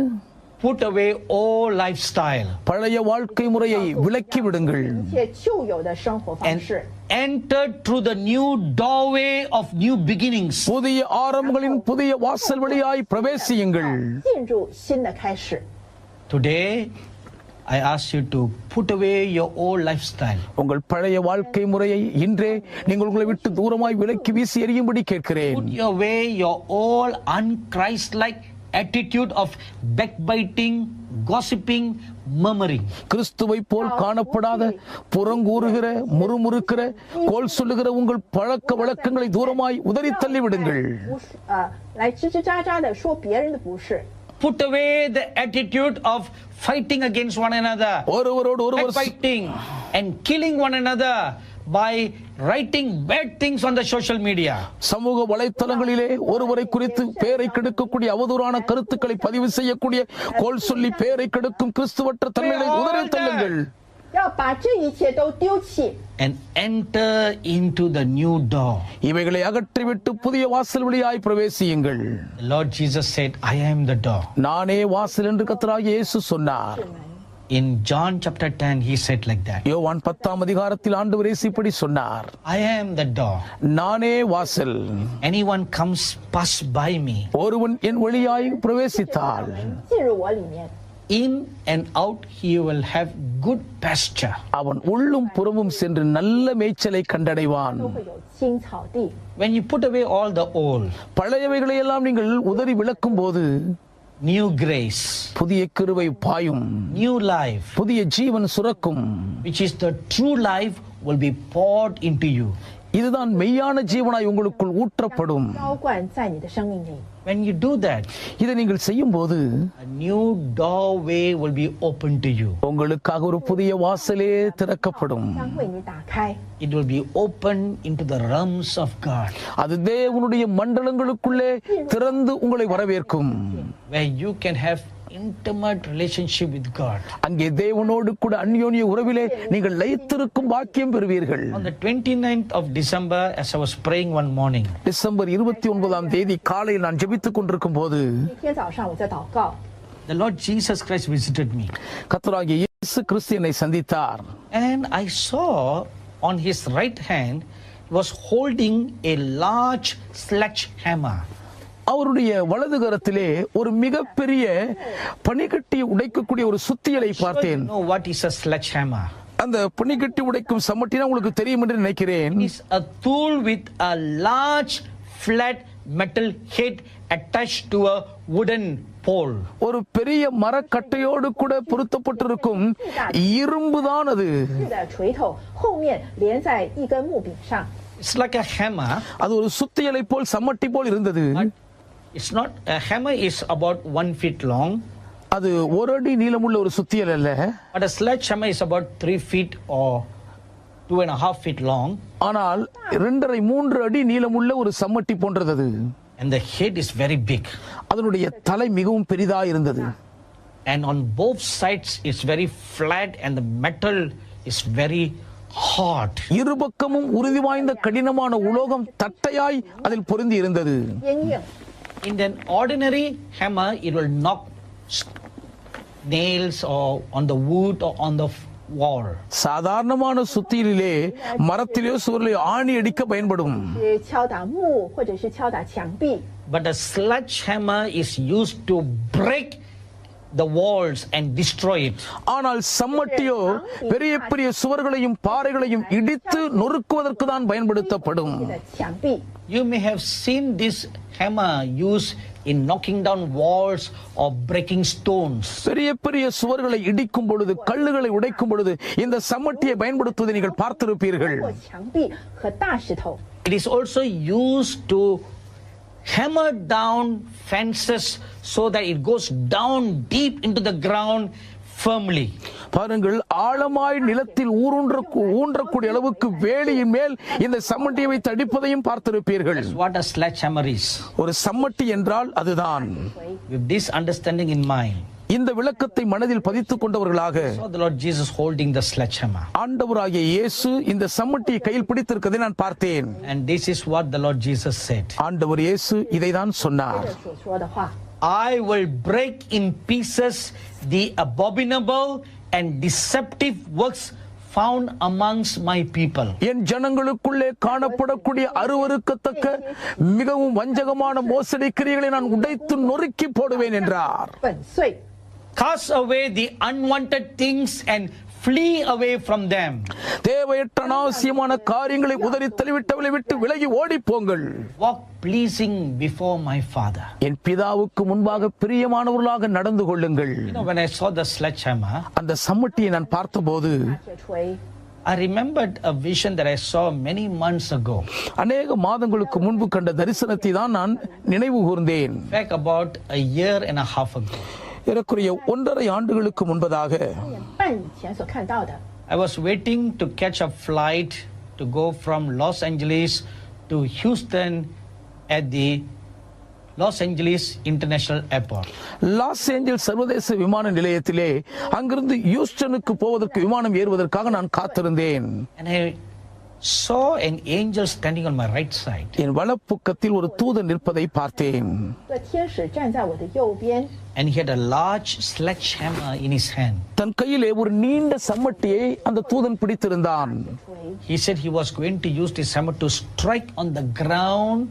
Speaker 2: Put away all lifestyle
Speaker 1: பழைய வாழ்க்கை முறையை விலக்கி விடுங்கள்.
Speaker 3: 一切旧有的生活方
Speaker 2: and
Speaker 3: 式，
Speaker 2: enter through the new doorway of new beginnings.
Speaker 1: புதிய ஆரம்பங்களின் புதிய வாசல் வழியாய் பிரவேசியுங்கள்.
Speaker 3: 进入新的开始。
Speaker 2: Today, I ask you to put away your old lifestyle.
Speaker 1: உங்கள் பழைய வாழ்க்கை முறையை இன்றே நீங்கள் உங்களை விட்டு தூரமாய் விலக்கி வீசி எறியும்படி கேட்கிறேன்.
Speaker 2: Put away your old unchrist-like attitude of backbiting, gossiping, murmuring.
Speaker 1: கிறிஸ்துவை போல் காணப்படாத புறங்கூறுகிற முறுமுறுக்கிற கோல் சொல்லுகிற உங்கள் பழக்க வழக்கங்களை தூரமாய் உதறி தள்ளி விடுங்கள்.
Speaker 3: 不是来吱吱喳喳的说别人的不是，
Speaker 2: Put away the attitude of fighting against one another,
Speaker 1: ஒருவரோடு ஒருவர்
Speaker 2: backbiting and killing one another by writing bad things on the social media.
Speaker 1: சமூக வலைத்தளங்களிலே ஒருவரை குறித்து பேரை கெடுக்கக்கூடிய அவதூறான கருத்துக்களை பதிவு செய்யக்கூடிய கோல் சொல்லி பேரை கெடுக்கும் கிறிஸ்துவற்ற தன்மைகளை உதறி தள்ளுங்கள்.
Speaker 3: 要把这一切都丢弃，
Speaker 2: And enter into the new door.
Speaker 1: இவைகளை அகற்றிவிட்டு புதிய வாசல் வழியாய் பிரவேசியுங்கள்.
Speaker 2: The Lord Jesus said, I am the door.
Speaker 1: நானே வாசல் என்று கர்த்தராகிய இயேசு சொன்னார்.
Speaker 2: In John chapter 10, he said like that.
Speaker 1: யோவான் 10ஆம் அதிகாரத்தில் ஆண்டவர் இயேசு இப்படி சொன்னார்.
Speaker 2: I am the door.
Speaker 1: நானே வாசல்.
Speaker 2: Anyone comes pass by me,
Speaker 1: ஒருவன் என் வழியாய் பிரவேசித்தால்
Speaker 3: 进入我里面，
Speaker 2: in and out he will have good pasture.
Speaker 1: அவன் உள்ளும் புறமும் சென்று நல்ல மேய்ச்சலை கண்டடைவான்.
Speaker 3: 都会有青草地。
Speaker 2: When you put away all the old,
Speaker 1: பழையவைகளை எல்லாம் நீங்கள் உதறி விலக்கும் போது
Speaker 2: new grace,
Speaker 1: புதிய கிருபை பாயும்.
Speaker 2: new life,
Speaker 1: புதிய ஜீவன் சுரக்கும்.
Speaker 2: which is the true life, will be poured into you.
Speaker 1: இதுதான் மெய்யான ஜீவனாய் உங்களுக்குள் ஊற்றப்படும்.
Speaker 3: 浇灌在你的生命里。
Speaker 2: When you do that,
Speaker 1: இதை நீங்கள் செய்யும் போது
Speaker 2: a new doorway will be open to you.
Speaker 1: உங்களுக்காக ஒரு புதிய வாசலே திறக்கப்படும்.
Speaker 3: 将为你打开，
Speaker 2: It will be open into the realms of God,
Speaker 1: அது தேவனுடைய மண்டலங்களுக்குள்ளே திறந்து உங்களை வரவேற்கும்.
Speaker 2: where you can have intimate relationship with God.
Speaker 1: அங்கே தேவனோடு கூட அந்யோன்ய உறவிலே நீங்கள் லயித்திருக்கும் பாக்கியம் பெறுவீர்கள்.
Speaker 2: On the 29th of December, as I was praying one morning,
Speaker 1: December 29ஆம் தேதி காலையில் நான் ஜெபித்துக் கொண்டிருக்கும் போது
Speaker 3: 那天早上我在祷告，
Speaker 2: the Lord Jesus Christ visited me.
Speaker 1: கர்த்தராகிய இயேசு கிறிஸ்து என்னை சந்தித்தார்.
Speaker 2: And I saw on his right hand, he was holding a large sledgehammer.
Speaker 1: அவருடைய வலது கரத்திலே ஒரு மிகப்பெரிய பனிக்கட்டி உடைக்கக்கூடிய ஒரு சுத்தியலை
Speaker 2: You
Speaker 1: பார்த்தேன்.
Speaker 2: know what is a sledgehammer?
Speaker 1: அந்த பனிக்கட்டி உடைக்கும் சம்மட்டினா உங்களுக்கு தெரியும் என்று நினைக்கிறேன்.
Speaker 2: It's a tool with a large flat metal head attached to a wooden pole.
Speaker 1: ஒரு பெரிய மரக்கட்டையோடு கூட பொருத்தப்பட்டிருக்கும் இரும்பு தான் அது.
Speaker 3: 是的锤头后面连在一根木柄上，
Speaker 2: It's like a hammer.
Speaker 1: அது ஒரு சுத்தியலை போல் சம்மட்டி போல் இருந்தது.
Speaker 2: But it's not, a hammer is about 1 feet long,
Speaker 1: அது ஒரு அடி நீளமுள்ள ஒரு சுத்தியல் அல்ல.
Speaker 2: but a sledgehammer is about 3 feet or 2.5 feet long,
Speaker 1: ஆனால் 2.5-3 அடி நீளமுள்ள ஒரு சம்மட்டி போன்றது அது.
Speaker 2: and the head is very big.
Speaker 1: அதனுடைய தலை மிகவும் பெரிதா இருந்தது.
Speaker 2: And on both sides it's very flat and the metal is very hard.
Speaker 1: இருபக்கமும் உறுதி வாய்ந்த கடினமான உலோகம் தட்டையாய் அதில் பொருந்தி இருந்தது.
Speaker 3: 坚硬。
Speaker 2: In an ordinary hammer, it will knock nails or on the wood or on the wall.
Speaker 1: சாதாரணமான சுத்தியிலே மரத்திலேயோ சுவரிலேயோ ஆணி அடிக்க பயன்படும்.
Speaker 3: 是敲打木或者是敲打墙壁，
Speaker 2: But a sledgehammer is used to break the walls and destroy it.
Speaker 1: ஆனால் சம்மட்டியோ பெரிய பெரிய சுவர்களையும் பாறைகளையும் இடித்து நொறுக்குவதற்கு தான் பயன்படுத்தப்படும்.
Speaker 3: 的墙壁。
Speaker 2: You may have seen this hammer used in knocking down walls or breaking stones.
Speaker 1: பெரிய பெரிய சுவர்களை இடிக்கும் பொழுது கல்லுகளை உடைக்கும் பொழுது இந்த சம்மட்டியை பயன்படுத்துவதை நீங்கள் பார்த்திருப்பீர்கள்.
Speaker 3: 或墙壁和大石头，
Speaker 2: It is also used to hammer down fences so that it goes down deep into the ground firmly.
Speaker 1: பாருங்கள், ஆழமாய் நிலத்தில் ஊன்றக்கூடிய அளவுக்கு வேலியின் மேல் இந்த சம்மட்டியை வைத்து அடிப்பதையும் பார்த்திருப்பீர்கள்.
Speaker 2: What a sledgehammer is.
Speaker 1: ஒரு சம்மட்டி என்றால் அதுதான்.
Speaker 2: With this understanding in mind,
Speaker 1: இந்த விளக்கத்தை மனதில் பதித்துக் கொண்டவர்களாக
Speaker 2: I saw the Lord Jesus holding the sledgehammer.
Speaker 1: ஆண்டவராகிய இயேசு இந்த சம்மட்டியை கையில் பிடித்திருக்கதை நான் பார்த்தேன்.
Speaker 2: And this is what the Lord Jesus said.
Speaker 1: ஆண்டவர் இயேசு இதைதான் சொன்னார்.
Speaker 3: 这所说的话，
Speaker 2: I will break in pieces the abominable and deceptive works found amongst my people.
Speaker 1: என் ஜனங்களுக்குள்ளே காணப்படக்கூடிய அருவருக்கத்தக்க மிகவும் வஞ்சகமான மோசடி கிரியைகளை நான் உடைத்து நொறுக்கி போடுவேன் என்றார்.
Speaker 3: 粉碎，
Speaker 2: Cast away the unwanted things and flee away from them.
Speaker 1: தேவையற்ற அனாவசியமான காரியங்களை உதறி தள்ளிவிட்டவளை விட்டு விலகி ஓடிப் போங்கள்.
Speaker 2: Walk pleasing before my Father.
Speaker 1: என் பிதாவுக்கு முன்பாக பிரியமானவர்களாக நடந்து கொள்ளுங்கள்.
Speaker 2: You know, when I saw the sledgehammer,
Speaker 1: அந்த சம்மட்டியை நான் பார்த்தபோது
Speaker 3: 铁锤，
Speaker 2: I remembered a vision that I saw many months ago.
Speaker 1: அநேக மாதங்களுக்கு முன்பு கண்ட தரிசனத்தை தான் நான் நினைவு கூர்ந்தேன்.
Speaker 2: In fact, about a year and a half ago.
Speaker 1: ஏறக்குறைய 1.5 ஆண்டுகளுக்கு முன்பதாக
Speaker 3: 1年半以前所看到的。
Speaker 2: I was waiting to catch a flight to go from Los Angeles to Houston at the Los Angeles International Airport.
Speaker 1: Los Angeles சர்வதேச விமான நிலையத்திலே அங்கிருந்து ஹியூஸ்டனுக்கு போவதற்கு விமானம் ஏறுவதற்காக நான் காத்திருந்தேன்.
Speaker 2: And I saw an angel standing on my right side.
Speaker 1: என் வலப்பக்கத்தில் ஒரு தூதன் நிற்பதை பார்த்தேன்.
Speaker 3: 这天使站在我的右边，
Speaker 2: And he had a large sledgehammer in his hand.
Speaker 1: தன் கையிலே ஒரு நீண்ட சம்மட்டியை அந்த தூதன் பிடித்திருந்தான்.
Speaker 3: 锤
Speaker 2: He said he was going to use this hammer to strike on the ground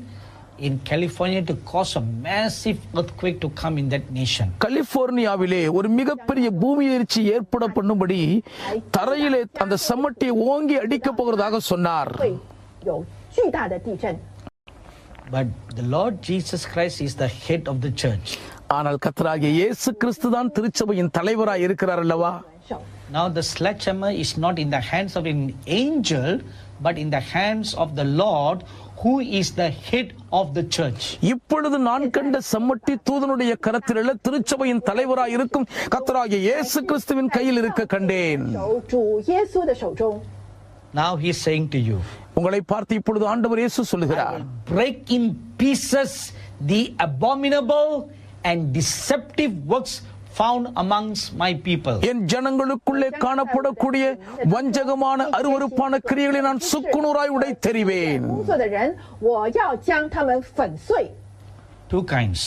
Speaker 2: in California to cause a massive earthquake to come in that nation.
Speaker 1: கலிபோர்னியாவிலே ஒரு மிகப்பெரிய பூமி அதிர்ச்சி ஏற்பட பண்ணும்படி தரையிலே அந்த சம்மட்டியை ஓங்கி அடிக்கப் போகிறதாக சொன்னார்.
Speaker 3: 会有巨大的地震。
Speaker 2: But the Lord Jesus Christ is the head of the church.
Speaker 1: ஆனால் கர்த்தராகிய இயேசு கிறிஸ்து தான் திருச்சபையின் தலைவராய் இருக்கிறார் அல்லவா?
Speaker 3: 手。
Speaker 2: Now the sledgehammer is not in the hands of an angel, but in the hands of the Lord, who is the head of the church.
Speaker 1: இப்பொழுது நான் கண்ட சம்மட்டி தூதனுடைய கரத்திலுள்ள திருச்சபையின் தலைவராய் இருக்கும் கர்த்தராகிய இயேசு கிறிஸ்துவின் கையில் இருக்க கண்டேன்.
Speaker 3: 手主耶稣的手中，
Speaker 2: Now he is saying to you,
Speaker 1: உங்களை பார்த்து இப்பொழுது ஆண்டவர் இயேசு சொல்லுகிறார்,
Speaker 2: break in pieces the abominable and deceptive works found amongst my people.
Speaker 1: என் ஜனங்களுக்குள்ளே காணப்படக்கூடிய வஞ்சகமான அருவருப்பான கிரியைகளை நான் சுக்குநூறாய் உடைத்தெறிவேன்.
Speaker 3: 工作的人，我要将他们粉碎。
Speaker 2: Two kinds.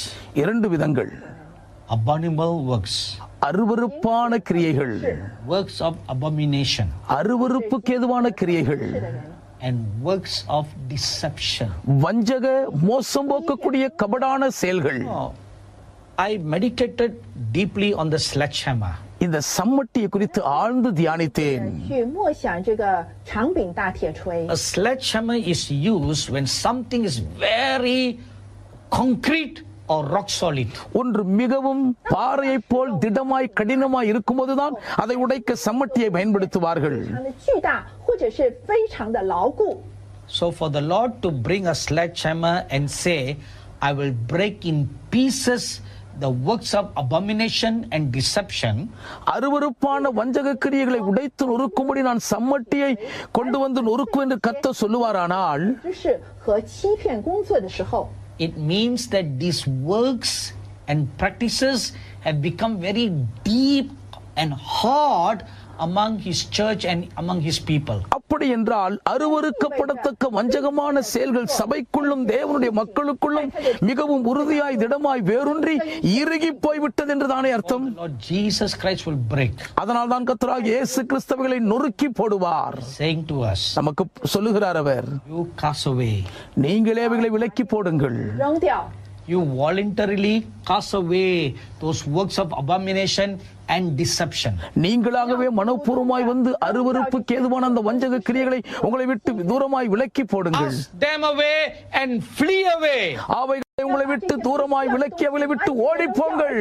Speaker 1: 2 விதங்கள்,
Speaker 2: Abominable works.
Speaker 1: அருவருப்பான கிரியைகள்,
Speaker 2: Works of abomination.
Speaker 1: அருவருப்புக்கு ஏதுவான கிரியைகள்,
Speaker 2: And works of deception.
Speaker 1: வஞ்சக மோசம் போக்கக்கூடிய கபடான செயல்கள்.
Speaker 2: Oh, I meditated deeply on the sledgehammer.
Speaker 1: இந்த சம்மட்டியை குறித்து ஆழ்ந்து தியானித்தேன்.
Speaker 3: 去默想这个长柄大铁锤。
Speaker 2: A sledgehammer is used when something is very concrete or rock solid.
Speaker 1: ஒன்று மிகவும் பாறையைப் போல் திடமாய் கடினமாய் இருக்கும்போதுதான் அதை உடைக்க சம்மட்டியை பயன்படுத்துவார்கள்.
Speaker 3: 非常的巨大，或者是非常的牢固。
Speaker 2: So for the Lord to bring a sledgehammer and say, I will break in pieces the works of abomination and deception,
Speaker 1: அருவருப்பான வஞ்சக கிரியைகளை உடைத்து நொறுக்கும்படி நான் சம்மட்டியை கொண்டு வந்து நொறுக்கு என்று கர்த்தர் சொல்லுவாரானால்,
Speaker 3: 就是和欺骗工作的时候，
Speaker 2: it means that these works and practices have become very deep and hard among his church and among his people.
Speaker 1: அப்படி என்றால் அருவருக்கப்படத்தக்க வஞ்சகமான செயல்கள் சபைக்குள்ளும் தேவனுடைய மக்களுக்குள்ளும் மிகவும் உறுதியாய் திடமாய் வேரூன்றி இறுகி போய்விட்டது என்று தானே அர்த்தம்.
Speaker 2: Lord Jesus Christ will break,
Speaker 1: அதனால் தான் கர்த்தராகிய இயேசு கிறிஸ்துவை நொறுக்கி போடுவார்.
Speaker 2: saying to us,
Speaker 1: நமக்கு சொல்லுகிறார் அவர்,
Speaker 2: you cast away.
Speaker 1: நீங்களே அவைகளை விலக்கி போடுங்கள்.
Speaker 3: 扔掉。
Speaker 2: You voluntarily cast away those works of abomination and deception.
Speaker 1: நீங்களாகவே மனப்பூர்வமாய் வந்து அருவருப்புக்கு ஏதுவான அந்த வஞ்சக கிரியைகளை உங்களை விட்டு தூரமாய் விலக்கி போடுங்கள்.
Speaker 2: Cast them away and flee away.
Speaker 1: அவைகளை உங்களை விட்டு தூரமாய் விலக்கி அவைகளை விட்டு ஓடி போங்கள்.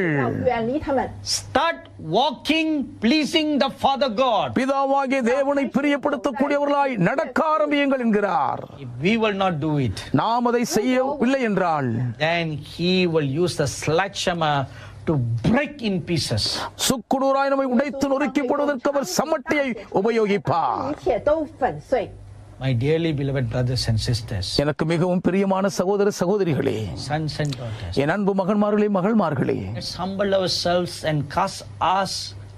Speaker 3: 远离他们，
Speaker 2: Start walking pleasing the Father God.
Speaker 1: பிதாவாகிய தேவனை பிரியப்படுத்தக்கூடியவர்களாய் நடக்க ஆரம்பியுங்கள் என்கிறார்.
Speaker 2: If we will not do it,
Speaker 1: நாம் அதை செய்யவில்லை என்றால்
Speaker 2: then he will use the sledgehammer to break in pieces.
Speaker 1: சுக்குநூறாய் நம்மை உடைத்து நொறுக்கி போடுவதற்கு அவர் சம்மட்டியை உபயோகிப்பார்.
Speaker 3: 一切都粉碎。
Speaker 2: My dearly beloved brothers and sisters,
Speaker 1: எனக்கு மிகவும் பிரியமான சகோதர சகோதரிகளே,
Speaker 2: sons and daughters,
Speaker 1: என் அன்பு மகன்மார்களே மகள்மார்களே,
Speaker 2: let's humble ourselves and cast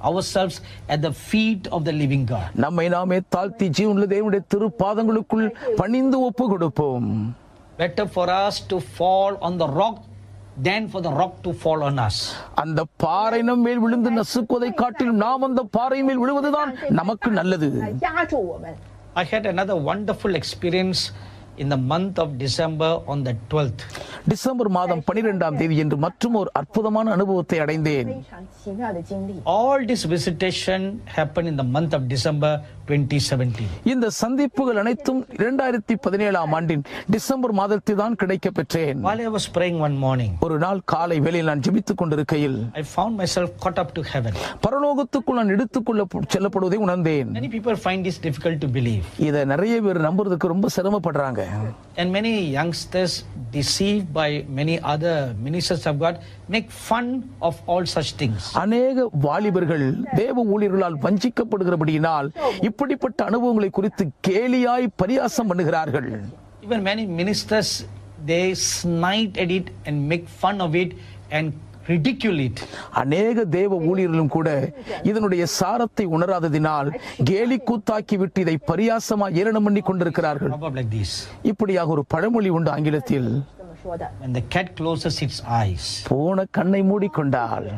Speaker 2: ourselves at the feet of the living God.
Speaker 1: நம்மை நாமே தாழ்த்தி ஜீவனுள்ள தேவனுடைய திருப்பாதங்களுக்குள் பணிந்து ஒப்பு கொடுப்போம்.
Speaker 2: Better for us to fall on the rock than for the rock to fall on us.
Speaker 1: அந்த பாறை நம் மேல் விழுந்து நசுக்குவதை காட்டிலும் நாம் அந்த பாறை மேல் விழுவதுதான் நமக்கு நல்லது.
Speaker 3: 来压住我们。
Speaker 2: I had another wonderful experience in the month of December on the 12th.
Speaker 1: December மாதம் 12ஆம் தேதி என்று மற்றும் ஒரு அற்புதமான அனுபவத்தை அடைந்தேன்.
Speaker 3: 非常奇妙的经历。
Speaker 2: All this visitation happened in the month of December 2017.
Speaker 1: இந்த சந்திப்புகள் அனைத்தும் 2017ஆம் ஆண்டின் டிசம்பர் மாதத்தில் தான் கிடைக்க பெற்றேன்.
Speaker 2: While I was praying one morning,
Speaker 1: ஒரு நாள் காலை வேளையில் நான் ஜெபித்துக் கொண்டிருக்கையில்
Speaker 2: I found myself caught up to heaven.
Speaker 1: பரலோகத்துக்குள் நான் எடுத்துக்கொள்ள செல்லப்படுவதை உணர்ந்தேன்.
Speaker 2: Many people find this difficult to believe.
Speaker 1: இதை நிறைய பேர் நம்புறதுக்கு ரொம்ப சிரமப்படுறாங்க.
Speaker 2: And many youngsters, deceived by many other ministers of God, make fun of all such things.
Speaker 1: அநேக வாலிபர்கள் தேவ ஊழியர்களால் வஞ்சிக்கப்படுகிறபடியினால் இப்படிப்பட்ட அனுபவங்களை குறித்து கேலியாய் பரியாசம் பண்ணுகிறார்கள்.
Speaker 2: Even many ministers, they snide at it and make fun of it and ridicule it.
Speaker 1: அநேக தேவ ஊழியர்களும் கூட இதனுடைய சாரத்தை உணராததினால் கேலி கூத்தாக்கி விட்டு இதை பரியாசமாய் ஏளனம் பண்ணி கொண்டிருக்கிறார்கள்.
Speaker 2: Proverb like this:
Speaker 1: இப்படியாக ஒரு பழமொழி உண்டு ஆங்கிலத்தில்,
Speaker 3: 这么说的。
Speaker 2: when the cat closes its eyes,
Speaker 1: போன கண்ணை மூடிக்கொண்டால்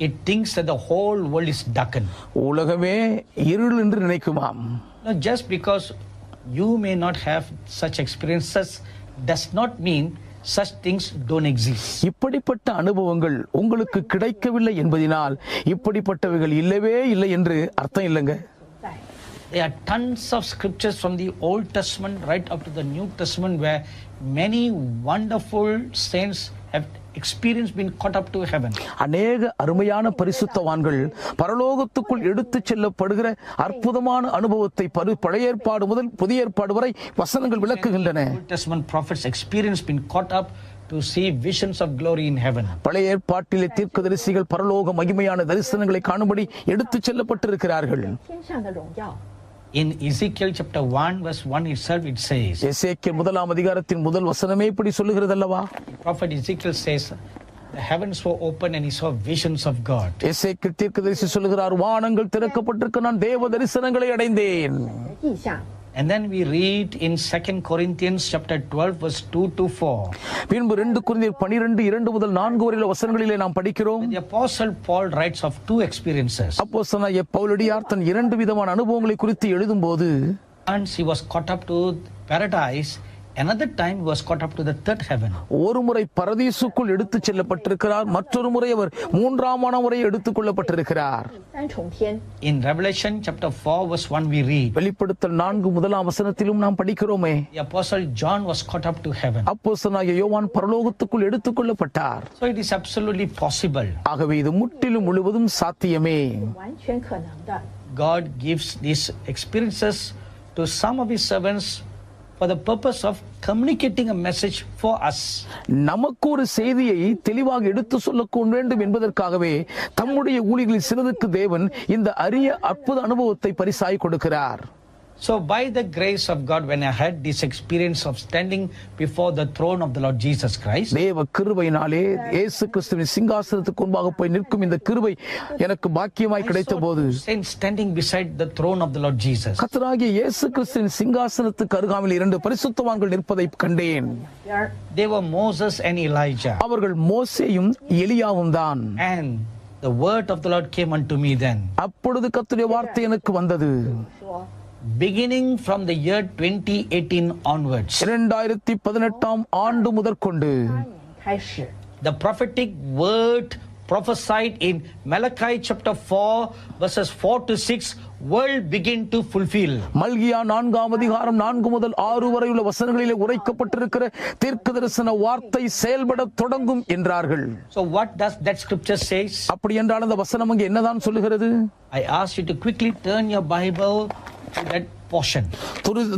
Speaker 2: it thinks that the whole world is darkened.
Speaker 1: உலகமே இருள் என்று நினைக்குமாம்.
Speaker 2: Now, just because you may not have such experiences does not mean such things don't exist.
Speaker 1: இப்படிப்பட்ட அனுபவங்கள் உங்களுக்கு கிடைக்கவில்லை என்பதினால் இப்படிப்பட்டவைகள் இல்லவே இல்லை என்று அர்த்தம் இல்லைங்க.
Speaker 2: There are tons of scriptures from the Old Testament right up to the New Testament where many wonderful saints have experience been caught up to heaven.
Speaker 1: அநேக அருமையான பரிசுத்தவான்கள் பரலோகத்துக்குள் எடுத்துச் செல்லப்படுகிற அற்புதமான அனுபவத்தை பழைய ஏற்பாடு முதல் புதிய ஏற்பாடு வரை வசனங்கள் விளக்குகின்றன.
Speaker 2: Old Testament prophets experience been caught up to see visions of glory in heaven.
Speaker 1: பழைய ஏற்பாட்டிலே தீர்க்கதரிசிகள் பரலோக மகிமையான தரிசனங்களை காணும்படி எடுத்துச் செல்லப்பட்டிருக்கிறார்கள்.
Speaker 3: 天上的荣耀。
Speaker 2: In Ezekiel chapter 1 verse 1 itself it says,
Speaker 1: எசேக்கியேல் முதலாம் அதிகாரத்தின் முதல் வசனமே இப்படி சொல்லுகிறது அல்லவா?
Speaker 2: prophet Ezekiel says, the heavens were open and he saw visions of God.
Speaker 1: எசேக்கியேல் தீர்க்கதரிசி சொல்லுகிறார், வானங்கள் திறக்கப்பட்டிருக்க நான் தேவ தரிசனங்களை அடைந்தேன்.
Speaker 3: 意象。
Speaker 2: And then we read in 2 Corinthians chapter 12 verse 2 to 4.
Speaker 1: பின்பு 2 கொரிந்தியர் 12 2 முதல் 4 வரையிலுள்ள வசனங்களிலே நாம் படிக்கிறோம்.
Speaker 2: The apostle Paul writes of two experiences.
Speaker 1: அப்போஸ்தலனாகிய பவுலடியார் தன் 2 விதமான அனுபவங்களை குறித்து எழுதும்போது,
Speaker 2: Once he was caught up to paradise, another time he was caught up to the third heaven.
Speaker 1: ஒரு முறை பரதீசுக்குள் எடுத்துச் செல்லப்பட்டிருக்கிறார், மற்றொரு முறை அவர் மூன்றாம் முறை எடுத்துக் கொள்ளப்பட்டிருக்கிறார்.
Speaker 3: 三重天。
Speaker 2: In Revelation chapter 4 verse 1 we read,
Speaker 1: வெளிப்படுத்தல் 4 முதலாம் வசனத்திலும் நாம் படிக்கிறோமே,
Speaker 2: the apostle John was caught up to heaven.
Speaker 1: அப்போஸ்தலனாகிய யோவான் பரலோகத்துக்குள் எடுத்துக் கொள்ளப்பட்டார்.
Speaker 2: So it is absolutely possible.
Speaker 1: ஆகவே இது முற்றிலும் முழுவதும் சாத்தியமே.
Speaker 3: 完全可能的。
Speaker 2: God gives these experiences to some of his servants for the purpose of communicating a message for us.
Speaker 1: நமக்கு ஒரு செய்தியை தெளிவாக எடுத்து சொல்ல வேண்டும் என்பதற்காகவே தம்முடைய ஊழியர்களில் சிலருக்கு தேவன் இந்த அரிய அற்புத அனுபவத்தை பரிசாய் கொடுக்கிறார்.
Speaker 2: So by the grace of God, when I had this experience of standing before the throne of the Lord Jesus Christ,
Speaker 1: தேவ கிருபையினாலே இயேசு கிறிஸ்துவின் சிங்காசனத்துக்கு முன்பாக போய் நிற்கும் இந்த கிருபை எனக்கு பாக்கியமாய் கிடைத்தபோது,
Speaker 2: saints standing beside the throne of the Lord Jesus.
Speaker 1: கர்த்தராகிய இயேசு கிறிஸ்துவின் சிங்காசனத்துக்கு அருகாமையில் 2 பரிசுத்தவான்கள் நிற்பதை கண்டேன்.
Speaker 2: They were Moses and Elijah.
Speaker 1: அவர்கள் மோசேயும் எலியாவும் தான்.
Speaker 2: And the word of the Lord came unto me then.
Speaker 1: அப்பொழுது கர்த்தருடைய வார்த்தை எனக்கு வந்தது.
Speaker 3: 说
Speaker 2: Beginning from the year 2018 onwards,
Speaker 1: 2018 ஆண்டு முதற்கொண்டு
Speaker 3: 开始，
Speaker 2: the prophetic word prophesied in Malachi chapter 4 verses 4 to 6 will begin to fulfill.
Speaker 1: மல்கியா 4ஆம் அதிகாரம் 4 முதல் 6 வரை உள்ள வசனங்களிலே உரைக்கப்பட்டிருக்கிற தீர்க்கதரிசன வார்த்தை செயல்பட தொடங்கும் என்றார்கள்.
Speaker 2: So what does that scripture says?
Speaker 1: அப்படி என்றால் அந்த வசனம் அங்கே என்னதான் சொல்லுகிறது?
Speaker 2: I ask you to quickly turn your Bible to that portion.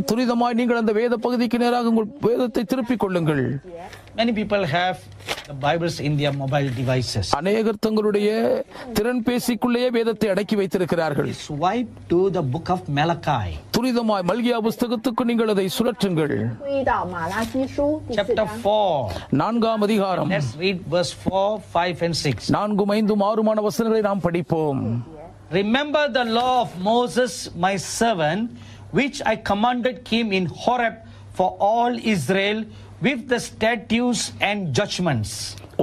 Speaker 1: துரிதமாய் நீங்கள் அந்த வேத பகுதிக்கு நேராக உங்கள் வேதத்தை திருப்பிக் கொள்ளுங்கள்.
Speaker 2: Many people have the Bibles in their mobile devices.
Speaker 1: அநேகர் தங்களுடைய திறன்பேசிக்குள்ளேயே வேதத்தை அடக்கி வைத்திருக்கிறார்கள்.
Speaker 2: Swipe to the book of Malachi.
Speaker 1: துரிதமாய் மல்கியா புஸ்தகத்துக்கு நீங்கள் அதை சுழற்றுங்கள்.
Speaker 3: 注意到马拉基书第4
Speaker 2: Chapter
Speaker 3: 章，
Speaker 2: 4.
Speaker 1: 4ஆம் அதிகாரம்
Speaker 2: Let's read verse 4, 5 and 6.
Speaker 1: 4, 5, 6 வசனங்களை நாம் படிப்போம்.
Speaker 2: Remember the law of Moses my servant, which I commanded him in Horeb for all Israel, with the statutes and judgments.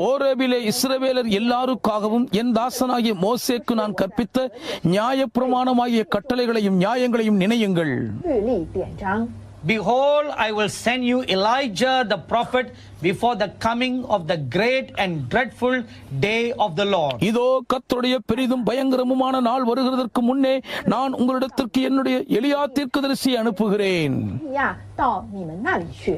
Speaker 1: ஓரேபிலே இஸ்ரவேலர் எல்லாருக்காகவும் என் தாசனாகிய மோசேக்கு நான் கற்பித்த நியாயப்பிரமாணமாகிய கட்டளைகளையும் நியாயங்களையும் நினையுங்கள்.
Speaker 3: 律例典章。
Speaker 2: Behold, I will send you Elijah the prophet before the coming of the great and dreadful day of the Lord.
Speaker 1: இதோ கர்த்தருடைய பெரிதும் பயங்கரமுமான நாள் வருகிறதற்கு முன்னே நான் உங்களிடத்திற்கு என்னுடைய எலியா தீர்க்கதரிசியை அனுப்புகிறேன்.
Speaker 3: 利亚到你们那里去。